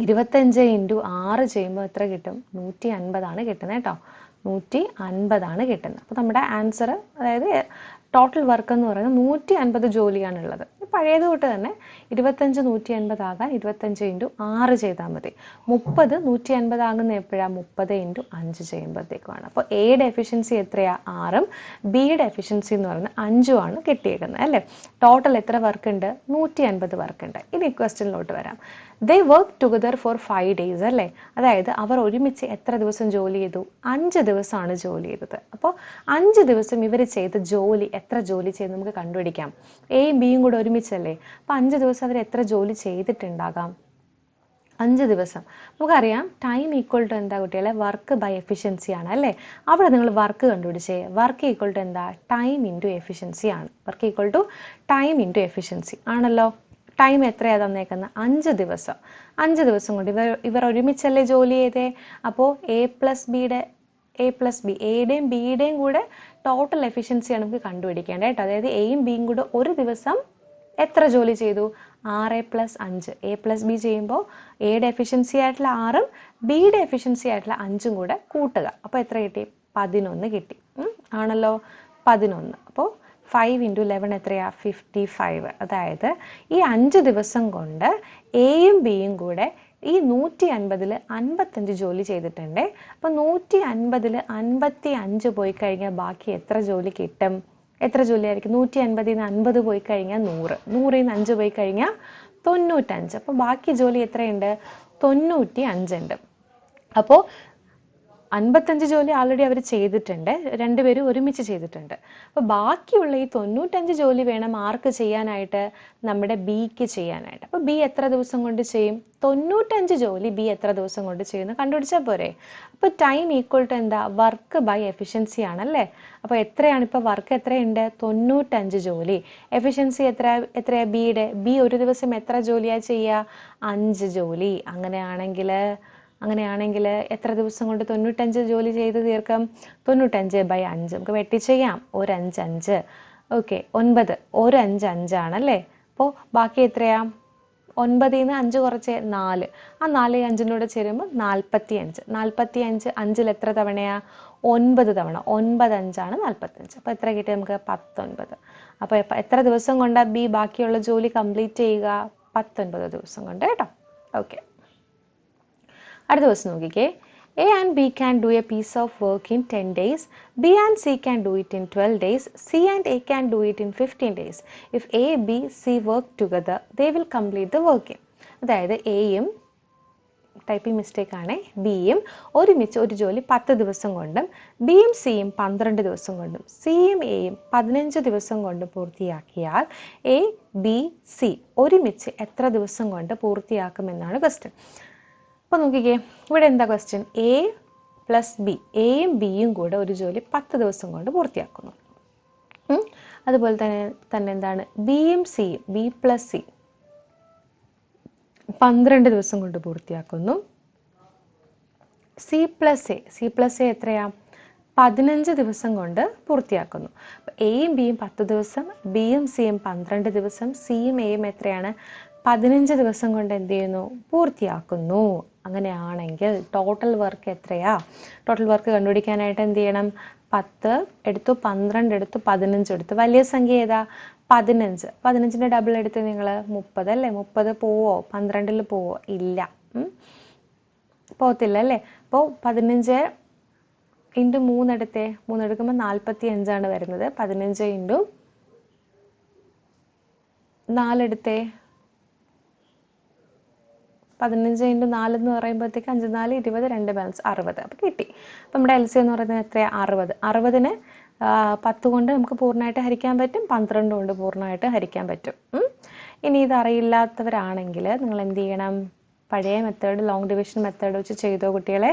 25 × 6 ചെയ്യുമ്പോൾ എത്ര കിട്ടും? 150 കിട്ടുന്നത് കേട്ടോ. 150 കിട്ടുന്നത്. അപ്പോൾ നമ്മുടെ ആൻസർ, അതായത് ടോട്ടൽ വർക്ക് എന്ന് പറയുന്നത് 150 ജോലിയാണുള്ളത്. പഴയത് തൊട്ട് തന്നെ 25 150 ആകാൻ 25 × 6 ചെയ്താൽ മതി. 30 150 ആകുന്ന എപ്പോഴാണ്? 30 × 5 ചെയ്യുമ്പോഴത്തേക്കുമാണ്. അപ്പോൾ എയുടെ എഫിഷ്യൻസി എത്രയാണ്? 6ഉം ബിയുടെ എഫിഷ്യൻസി എന്ന് പറയുന്നത് 5ഉമാണ് കിട്ടിയേക്കുന്നത് അല്ലേ. ടോട്ടൽ എത്ര വർക്ക് ഉണ്ട്? 150 വർക്ക് ഉണ്ട്. ഇനി ക്വസ്റ്റ്യനിലോട്ട് വരാം. ദേ വർക്ക് ടുഗദർ ഫോർ 5 days അല്ലേ. അതായത് അവർ ഒരുമിച്ച് എത്ര ദിവസം ജോലി ചെയ്തു? 5 ദിവസമാണ് ജോലി ചെയ്തത്. അപ്പോൾ 5 ദിവസം ഇവർ ചെയ്ത ജോലി, എത്ര ജോലി ചെയ്ത് നമുക്ക് കണ്ടുപിടിക്കാം. എയും ബിയും കൂടെ ഒരുമിച്ചല്ലേ. അപ്പോൾ 5 ദിവസം അവർ എത്ര ജോലി ചെയ്തിട്ടുണ്ടാകാം? 5 ദിവസം. നമുക്കറിയാം ടൈം ഈക്വൽ ടു എന്താ കുട്ടികളെ? വർക്ക് ബൈ എഫിഷ്യൻസി ആണ് അല്ലേ. അവിടെ നിങ്ങൾ വർക്ക് കണ്ടുപിടിച്ചേ. വർക്ക് ഈക്വൽ ടു എന്താ? ടൈം ഇൻറ്റു എഫിഷ്യൻസി ആണ്. Work equal to time into efficiency ആണല്ലോ. ടൈം എത്രയാണ് തന്നേക്കുന്നത്? 5 ദിവസം. 5 ദിവസം കൊണ്ട് ഇവർ ഒരുമിച്ചല്ലേ ജോലി ചെയ്തേ. അപ്പോൾ എ പ്ലസ് ബി, എയുടെയും ബിയുടെയും കൂടെ ടോട്ടൽ എഫിഷ്യൻസിയാണ് നമുക്ക് കണ്ടുപിടിക്കേണ്ടത് കേട്ടോ. അതായത് എയും ബിയും കൂടെ ഒരു ദിവസം എത്ര ജോലി ചെയ്തു? 6 + 5. എ പ്ലസ് ബി ചെയ്യുമ്പോൾ എയുടെ എഫിഷ്യൻസി ആയിട്ടുള്ള 6ഉം ബിയുടെ എഫിഷ്യൻസി ആയിട്ടുള്ള 5ഉം കൂടെ കൂട്ടുക. അപ്പോൾ എത്ര കിട്ടി? 11 കിട്ടി ആണല്ലോ. 11. അപ്പോൾ 5 × 11 എത്രയാ? 55. അതായത് ഈ 5 ദിവസം കൊണ്ട് എയും ബിയും കൂടെ ഈ 150-ൽ 55 ജോലി ചെയ്തിട്ടുണ്ട്. അപ്പോൾ 150-ൽ 55 പോയി കഴിഞ്ഞാൽ ബാക്കി എത്ര ജോലി കിട്ടും? എത്ര ജോലിയായിരിക്കും? 150-ൽ നിന്ന് 50 പോയി കഴിഞ്ഞാൽ 100. 100-ൽ നിന്ന് 5 പോയി കഴിഞ്ഞാൽ 95. അപ്പോൾ ബാക്കി ജോലി എത്രയുണ്ട്? 95 ഉണ്ട്. അപ്പോൾ 55 ജോലി ആൾറെഡി അവർ ചെയ്തിട്ടുണ്ട്. രണ്ടുപേരും ഒരുമിച്ച് ചെയ്തിട്ടുണ്ട്. അപ്പോൾ ബാക്കിയുള്ള ഈ 95 ജോലി വേണം ആർക്ക് ചെയ്യാനായിട്ട്? നമ്മുടെ ബിക്ക് ചെയ്യാനായിട്ട്. അപ്പോൾ ബി എത്ര ദിവസം കൊണ്ട് ചെയ്യും? 95 ജോലി ബി എത്ര ദിവസം കൊണ്ട് ചെയ്യുന്നു കണ്ടുപിടിച്ചാൽ പോരെ. അപ്പോൾ ടൈം ഈക്വൽ ടു എന്താ? വർക്ക് ബൈ എഫിഷ്യൻസി ആണല്ലേ. അപ്പോൾ എത്രയാണ് ഇപ്പോൾ വർക്ക്? എത്രയുണ്ട്? 95 ജോലി. എഫിഷ്യൻസി എത്രയാ ബിയുടെ? ബി ഒരു ദിവസം എത്ര ജോലിയാണ് ചെയ്യുക? 5 ജോലി. അങ്ങനെയാണെങ്കിൽ എത്ര ദിവസം കൊണ്ട് 95 ജോലി ചെയ്ത് തീർക്കാം? 95/5 നമുക്ക് വെട്ടി ചെയ്യാം. ഒരു 5 5. ഓക്കെ, 9. ഒരു 5 5 ആണല്ലേ. അപ്പോൾ ബാക്കി എത്രയാ? 9-ൽ നിന്ന് 5 കുറച്ച് 4. ആ 4 5-നൂടെ ചേരുമ്പോൾ 45. 45 5-ൽ എത്ര തവണയാ? 9 തവണ. 9 5 ആണ് 45. അപ്പോൾ എത്ര കിട്ടി നമുക്ക്? 19. അപ്പോൾ എത്ര ദിവസം കൊണ്ടാണ് ബി ബാക്കിയുള്ള ജോലി കംപ്ലീറ്റ് ചെയ്യുക? 19 ദിവസം കൊണ്ട് കേട്ടോ. ഓക്കെ, അടുത്ത ദിവസം നോക്കിക്കേ. A and B can do a piece of work in 10 days. B and C can do it in 12 days. C and A can do it in 15 days. If A, B, C work together, they will complete the work. അതായത് എയും, typing mistake ആണ്, ബിയും ഒരുമിച്ച് ഒരു ജോലി 10 ദിവസം കൊണ്ടും ബിയും സിയും 12 ദിവസം കൊണ്ടും സിയും എയും 15 ദിവസം കൊണ്ട് പൂർത്തിയാക്കിയാൽ എ, ബി, സി ഒരുമിച്ച് എത്ര ദിവസം കൊണ്ട് പൂർത്തിയാക്കുമെന്നാണ് ക്വസ്റ്റ്യൻ. അപ്പോൾ നോക്കിക്കേ, ഇവിടെ എന്താ ക്വസ്റ്റ്യൻ? എ പ്ലസ് ബി, എയും ബിയും കൂടെ ഒരു ജോലി 10 ദിവസം കൊണ്ട് പൂർത്തിയാക്കുന്നു. അതുപോലെ തന്നെ എന്താണ്? ബിയും സിയും, ബി പ്ലസ് സി 12 ദിവസം കൊണ്ട് പൂർത്തിയാക്കുന്നു. സി പ്ലസ് എ എത്രയാ? 15 ദിവസം കൊണ്ട് പൂർത്തിയാക്കുന്നു. എയും ബിയും 10 ദിവസം, ബിയും സിയും 12 ദിവസം, സിയും എയും എത്രയാണ്? 15 ദിവസം കൊണ്ട് എന്ത് ചെയ്യുന്നു? പൂർത്തിയാക്കുന്നു. അങ്ങനെയാണെങ്കിൽ ടോട്ടൽ വർക്ക് എത്രയാ? ടോട്ടൽ വർക്ക് കണ്ടുപിടിക്കാനായിട്ട് എന്ത് ചെയ്യണം? 10 എടുത്തു, 12 എടുത്തു, 15 എടുത്തു. വലിയ സംഖ്യ ഏതാ? 15. 15-ന്റെ ഡബിൾ എടുത്ത് നിങ്ങൾ 30 അല്ലേ. 30 പോവോ? 12-ൽ പോവോ? ഇല്ല, പോകത്തില്ല അല്ലേ. അപ്പോൾ 15 × 3 എടുത്തേ. 3 എടുക്കുമ്പോൾ 45 ആണ് വരുന്നത്. 15 × 4 എടുത്തേ. 15 × 4 എന്ന് പറയുമ്പോഴത്തേക്ക് 5 4 20, 2 ബാലൻസ് 60. അപ്പോൾ കിട്ടി. അപ്പോൾ നമ്മുടെ എൽ സി എന്ന് പറയുന്നത് എത്രയാണ്? 60. 60-ന് 10 കൊണ്ട് നമുക്ക് പൂർണ്ണമായിട്ട് ഹരിക്കാൻ പറ്റും, 12 കൊണ്ട് പൂർണ്ണമായിട്ട് ഹരിക്കാൻ പറ്റും. ഇനി ഇത് അറിയില്ലാത്തവരാണെങ്കിൽ നിങ്ങൾ എന്ത് ചെയ്യണം? പഴയ മെത്തേഡ്, ലോങ് ഡിവിഷൻ മെത്തേഡ് വെച്ച് ചെയ്തോ കുട്ടികളെ.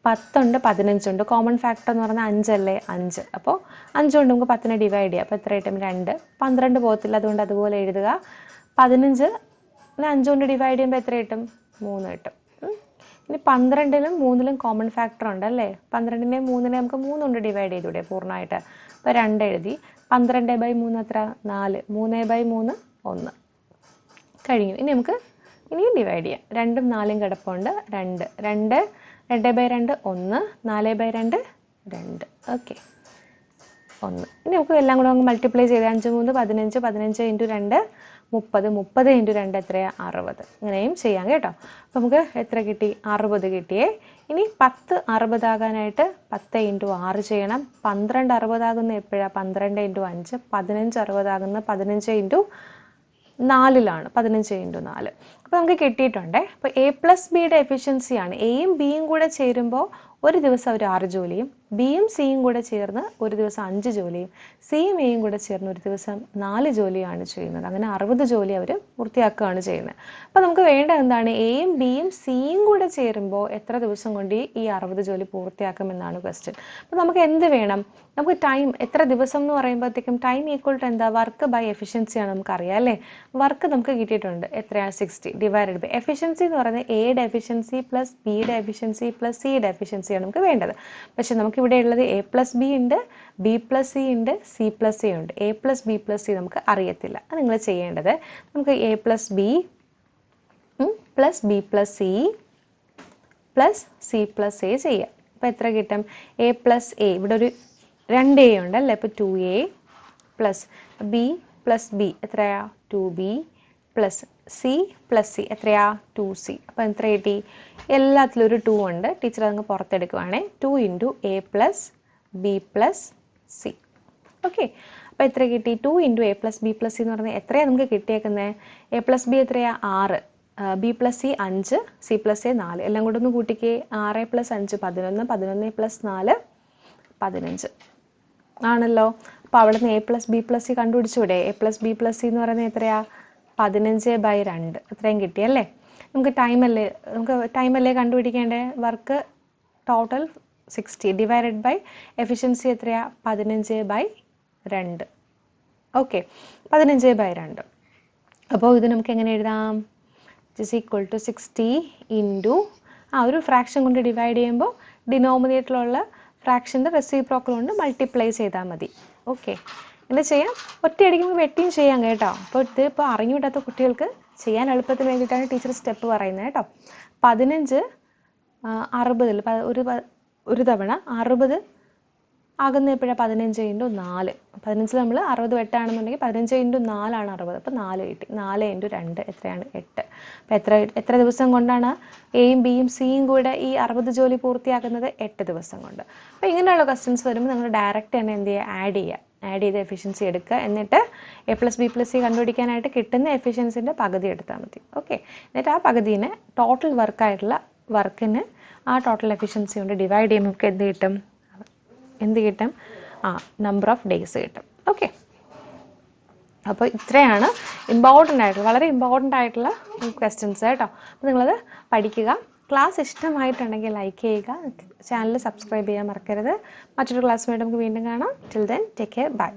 10 ഉണ്ട്, 15 ഉണ്ട്. കോമൺ ഫാക്ടർ എന്ന് പറഞ്ഞാൽ 5 അല്ലേ? 5. അപ്പോൾ 5 കൊണ്ട് നമുക്ക് 10-നെ ഡിവൈഡ് ചെയ്യാം. അപ്പോൾ എത്ര കിട്ടും? 2. 12 പോകത്തില്ല, അതുകൊണ്ട് അതുപോലെ എഴുതുക. 15 5 കൊണ്ട് ഡിവൈഡ് ചെയ്യുമ്പോൾ എത്ര കിട്ടും? 3 കിട്ടും. ഇനി 12-ലും 3-ലും കോമൺ ഫാക്ടർ ഉണ്ട് അല്ലേ? 12-നെയും 3-നെ നമുക്ക് 3 കൊണ്ട് ഡിവൈഡ് ചെയ്തൂടെ പൂർണ്ണമായിട്ട്? അപ്പോൾ 2 എഴുതി. 12/3 എത്ര? 4. 3/3 1. കഴിഞ്ഞു. ഇനി നമുക്ക് ഇനിയും ഡിവൈഡ് ചെയ്യാം. 2ഉം 4ഉം കിടപ്പുണ്ട്. 2 2 2/2 1, 4/2 2. ഓക്കെ, 1. ഇനി നമുക്ക് എല്ലാം കൂടെ നമുക്ക് മൾട്ടിപ്ലൈ ചെയ്ത് 5 3 15, 15 × 2 30, 30 × 2 എത്രയാണ്? 60. ഇങ്ങനെയും ചെയ്യാം കേട്ടോ. അപ്പോൾ നമുക്ക് എത്ര കിട്ടി? 60 കിട്ടിയേ. ഇനി 10 60 ആകാനായിട്ട് 10 × 6 ചെയ്യണം. 12 60 ആകുന്ന എപ്പോഴാണ്? 12 × 5. 15 60 ആകുന്ന 15 × 4-ലാണ്. 15 × 4. അപ്പോൾ നമുക്ക് കിട്ടിയിട്ടുണ്ട്. അപ്പോൾ A+Bയുടെ എഫിഷ്യൻസിയാണ്. എയും ബിയും കൂടെ ചേരുമ്പോൾ ഒരു ദിവസം അവർ 6 ജോലിയും, ബിയും സിയും കൂടെ ചേർന്ന് ഒരു ദിവസം 5 ജോലിയും, സിയും എയും കൂടെ ചേർന്ന് ഒരു ദിവസം 4 ജോലിയാണ് ചെയ്യുന്നത്. അങ്ങനെ 60 ജോലി അവർ പൂർത്തിയാക്കുകയാണ് ചെയ്യുന്നത്. അപ്പോൾ നമുക്ക് വേണ്ടത് എന്താണ്? എയും ബിയും സിയും കൂടെ ചേരുമ്പോൾ എത്ര ദിവസം കൊണ്ട് ഈ 60 ജോലി പൂർത്തിയാക്കുമെന്നാണ് ക്വസ്റ്റ്യൻ. അപ്പോൾ നമുക്ക് എന്ത് വേണം? നമുക്ക് ടൈം എത്ര ദിവസം എന്ന് പറയുമ്പോഴത്തേക്കും ടൈം ഈക്വൽ ടു എന്താ? വർക്ക് ബൈ എഫിഷ്യൻസിയാണ് നമുക്കറിയാം അല്ലേ? വർക്ക് നമുക്ക് കിട്ടിയിട്ടുണ്ട്. എത്രയാണ്? 60 ഡിവൈഡഡ് ബൈ എഫിഷ്യൻസി എന്ന് പറയുന്നത് എയുടെ എഫിഷ്യൻസി പ്ലസ് ബിയുടെ എഫിഷ്യൻസി പ്ലസ് സിയുടെ എഫിഷ്യൻസിയാണ് നമുക്ക് വേണ്ടത്. പക്ഷെ നമുക്കിവിടെ ഉള്ളത് A+B ഉണ്ട്, B+C ഉണ്ട്, C+A ഉണ്ട്. A+B+C നമുക്ക് അറിയത്തില്ല. അത് നിങ്ങൾ ചെയ്യേണ്ടത് നമുക്ക് A+B plus B+C plus C+A ചെയ്യാം. അപ്പോൾ എത്ര കിട്ടും? A+A ഇവിടെ ഒരു 2A ഉണ്ട് അല്ലേ? അപ്പോൾ 2A plus B plus B എത്രയാ? 2B പ്ലസ് C എത്രയാ? 2C. അപ്പോൾ എത്ര കിട്ടി? എല്ലാത്തിലും ഒരു 2 ഉണ്ട്. ടീച്ചർ അതങ്ങ് പുറത്തെടുക്കുവാണേ. 2 × A+B+C. ഓക്കെ, അപ്പോൾ എത്ര കിട്ടി? 2 × A+B+C എന്ന് പറഞ്ഞാൽ എത്രയാണ് നമുക്ക് കിട്ടിയേക്കുന്നത്? A+B എത്രയാ? 6, B+C 5, C+A 4. എല്ലാം കൂടെ ഒന്ന് കൂട്ടിക്കേ. 6 + 5 11, 11 + 4 15 ആണല്ലോ. അപ്പോൾ അവിടെ നിന്ന് A+B+C കണ്ടുപിടിച്ചൂടെ? A+B+C എന്ന് പറയുന്നത് എത്രയാ? 15/2. അത്രയും കിട്ടിയല്ലേ? നമുക്ക് ടൈമല്ലേ കണ്ടുപിടിക്കേണ്ടേ? Work total 60 divided by efficiency എത്രയാ? 15/2. ഓക്കെ, 15/2. അപ്പോൾ ഇത് നമുക്ക് എങ്ങനെ എഴുതാം? ഇറ്റ് ഈക്വൽ ടു 60 ഇൻറ്റു ഒരു ഫ്രാക്ഷൻ കൊണ്ട് ഡിവൈഡ് ചെയ്യുമ്പോൾ ഡിനോമിനേറ്ററിലുള്ള ഫ്രാക്ഷൻ്റെ റെസിപ്രോക്കൽ കൊണ്ട് മൾട്ടിപ്ലൈ ചെയ്താൽ മതി. ഓക്കെ, ഇങ്ങനെ ചെയ്യാം. ഒറ്റയടിക്കുമ്പോൾ വെട്ടിയും ചെയ്യാം കേട്ടോ. അപ്പോൾ ഇതിപ്പോൾ അറിഞ്ഞുവിടാത്ത കുട്ടികൾക്ക് ചെയ്യാൻ എളുപ്പത്തിന് വേണ്ടിയിട്ടാണ് ടീച്ചർ സ്റ്റെപ്പ് പറയുന്നത് കേട്ടോ. 15 60 ഒരു തവണ 60 ആകുന്ന എപ്പോഴാണ്? 15 × 4. 15 നമ്മൾ 60 വെട്ടാണെന്നുണ്ടെങ്കിൽ 15 × 4 ആണ് 60. അപ്പോൾ 4 കിട്ടി. 4 × 2 എത്രയാണ്? 8. അപ്പോൾ എത്ര ദിവസം കൊണ്ടാണ് എയും ബിയും സിയും കൂടെ ഈ 60 ജോലി പൂർത്തിയാക്കുന്നത്? 8 ദിവസം കൊണ്ട്. അപ്പോൾ ഇങ്ങനെയുള്ള ക്വസ്റ്റ്യൻസ് വരുമ്പോൾ നമ്മൾ ഡയറക്റ്റ് തന്നെ എന്ത് ചെയ്യുക? ആഡ് ചെയ്ത് എഫിഷ്യൻസി എടുക്കുക. എന്നിട്ട് A+B+C കണ്ടുപിടിക്കാനായിട്ട് കിട്ടുന്ന എഫിഷ്യൻസിൻ്റെ പകുതി എടുത്താൽ മതി. ഓക്കെ, എന്നിട്ട് ആ പകുതിനെ ടോട്ടൽ വർക്കായിട്ടുള്ള വർക്കിന് ആ ടോട്ടൽ എഫിഷ്യൻസി കൊണ്ട് ഡിവൈഡ് ചെയ്യുമ്പോൾ നമുക്ക് എന്ത് കിട്ടും? നമ്പർ ഓഫ് ഡേയ്സ് കിട്ടും. ഓക്കെ, അപ്പോൾ ഇത്രയാണ് വളരെ ഇമ്പോർട്ടൻ്റ് ആയിട്ടുള്ള ക്വസ്റ്റ്യൻസ് കേട്ടോ. അപ്പോൾ നിങ്ങളത് പഠിക്കുക. ക്ലാസ് ഇഷ്ടമായിട്ടുണ്ടെങ്കിൽ ലൈക്ക് ചെയ്യുക, ചാനൽ സബ്സ്ക്രൈബ് ചെയ്യാൻ മറക്കരുത്. മറ്റൊരു ക്ലാസ്സുമായിട്ട് നമുക്ക് വീണ്ടും കാണാം. Till then take care, by.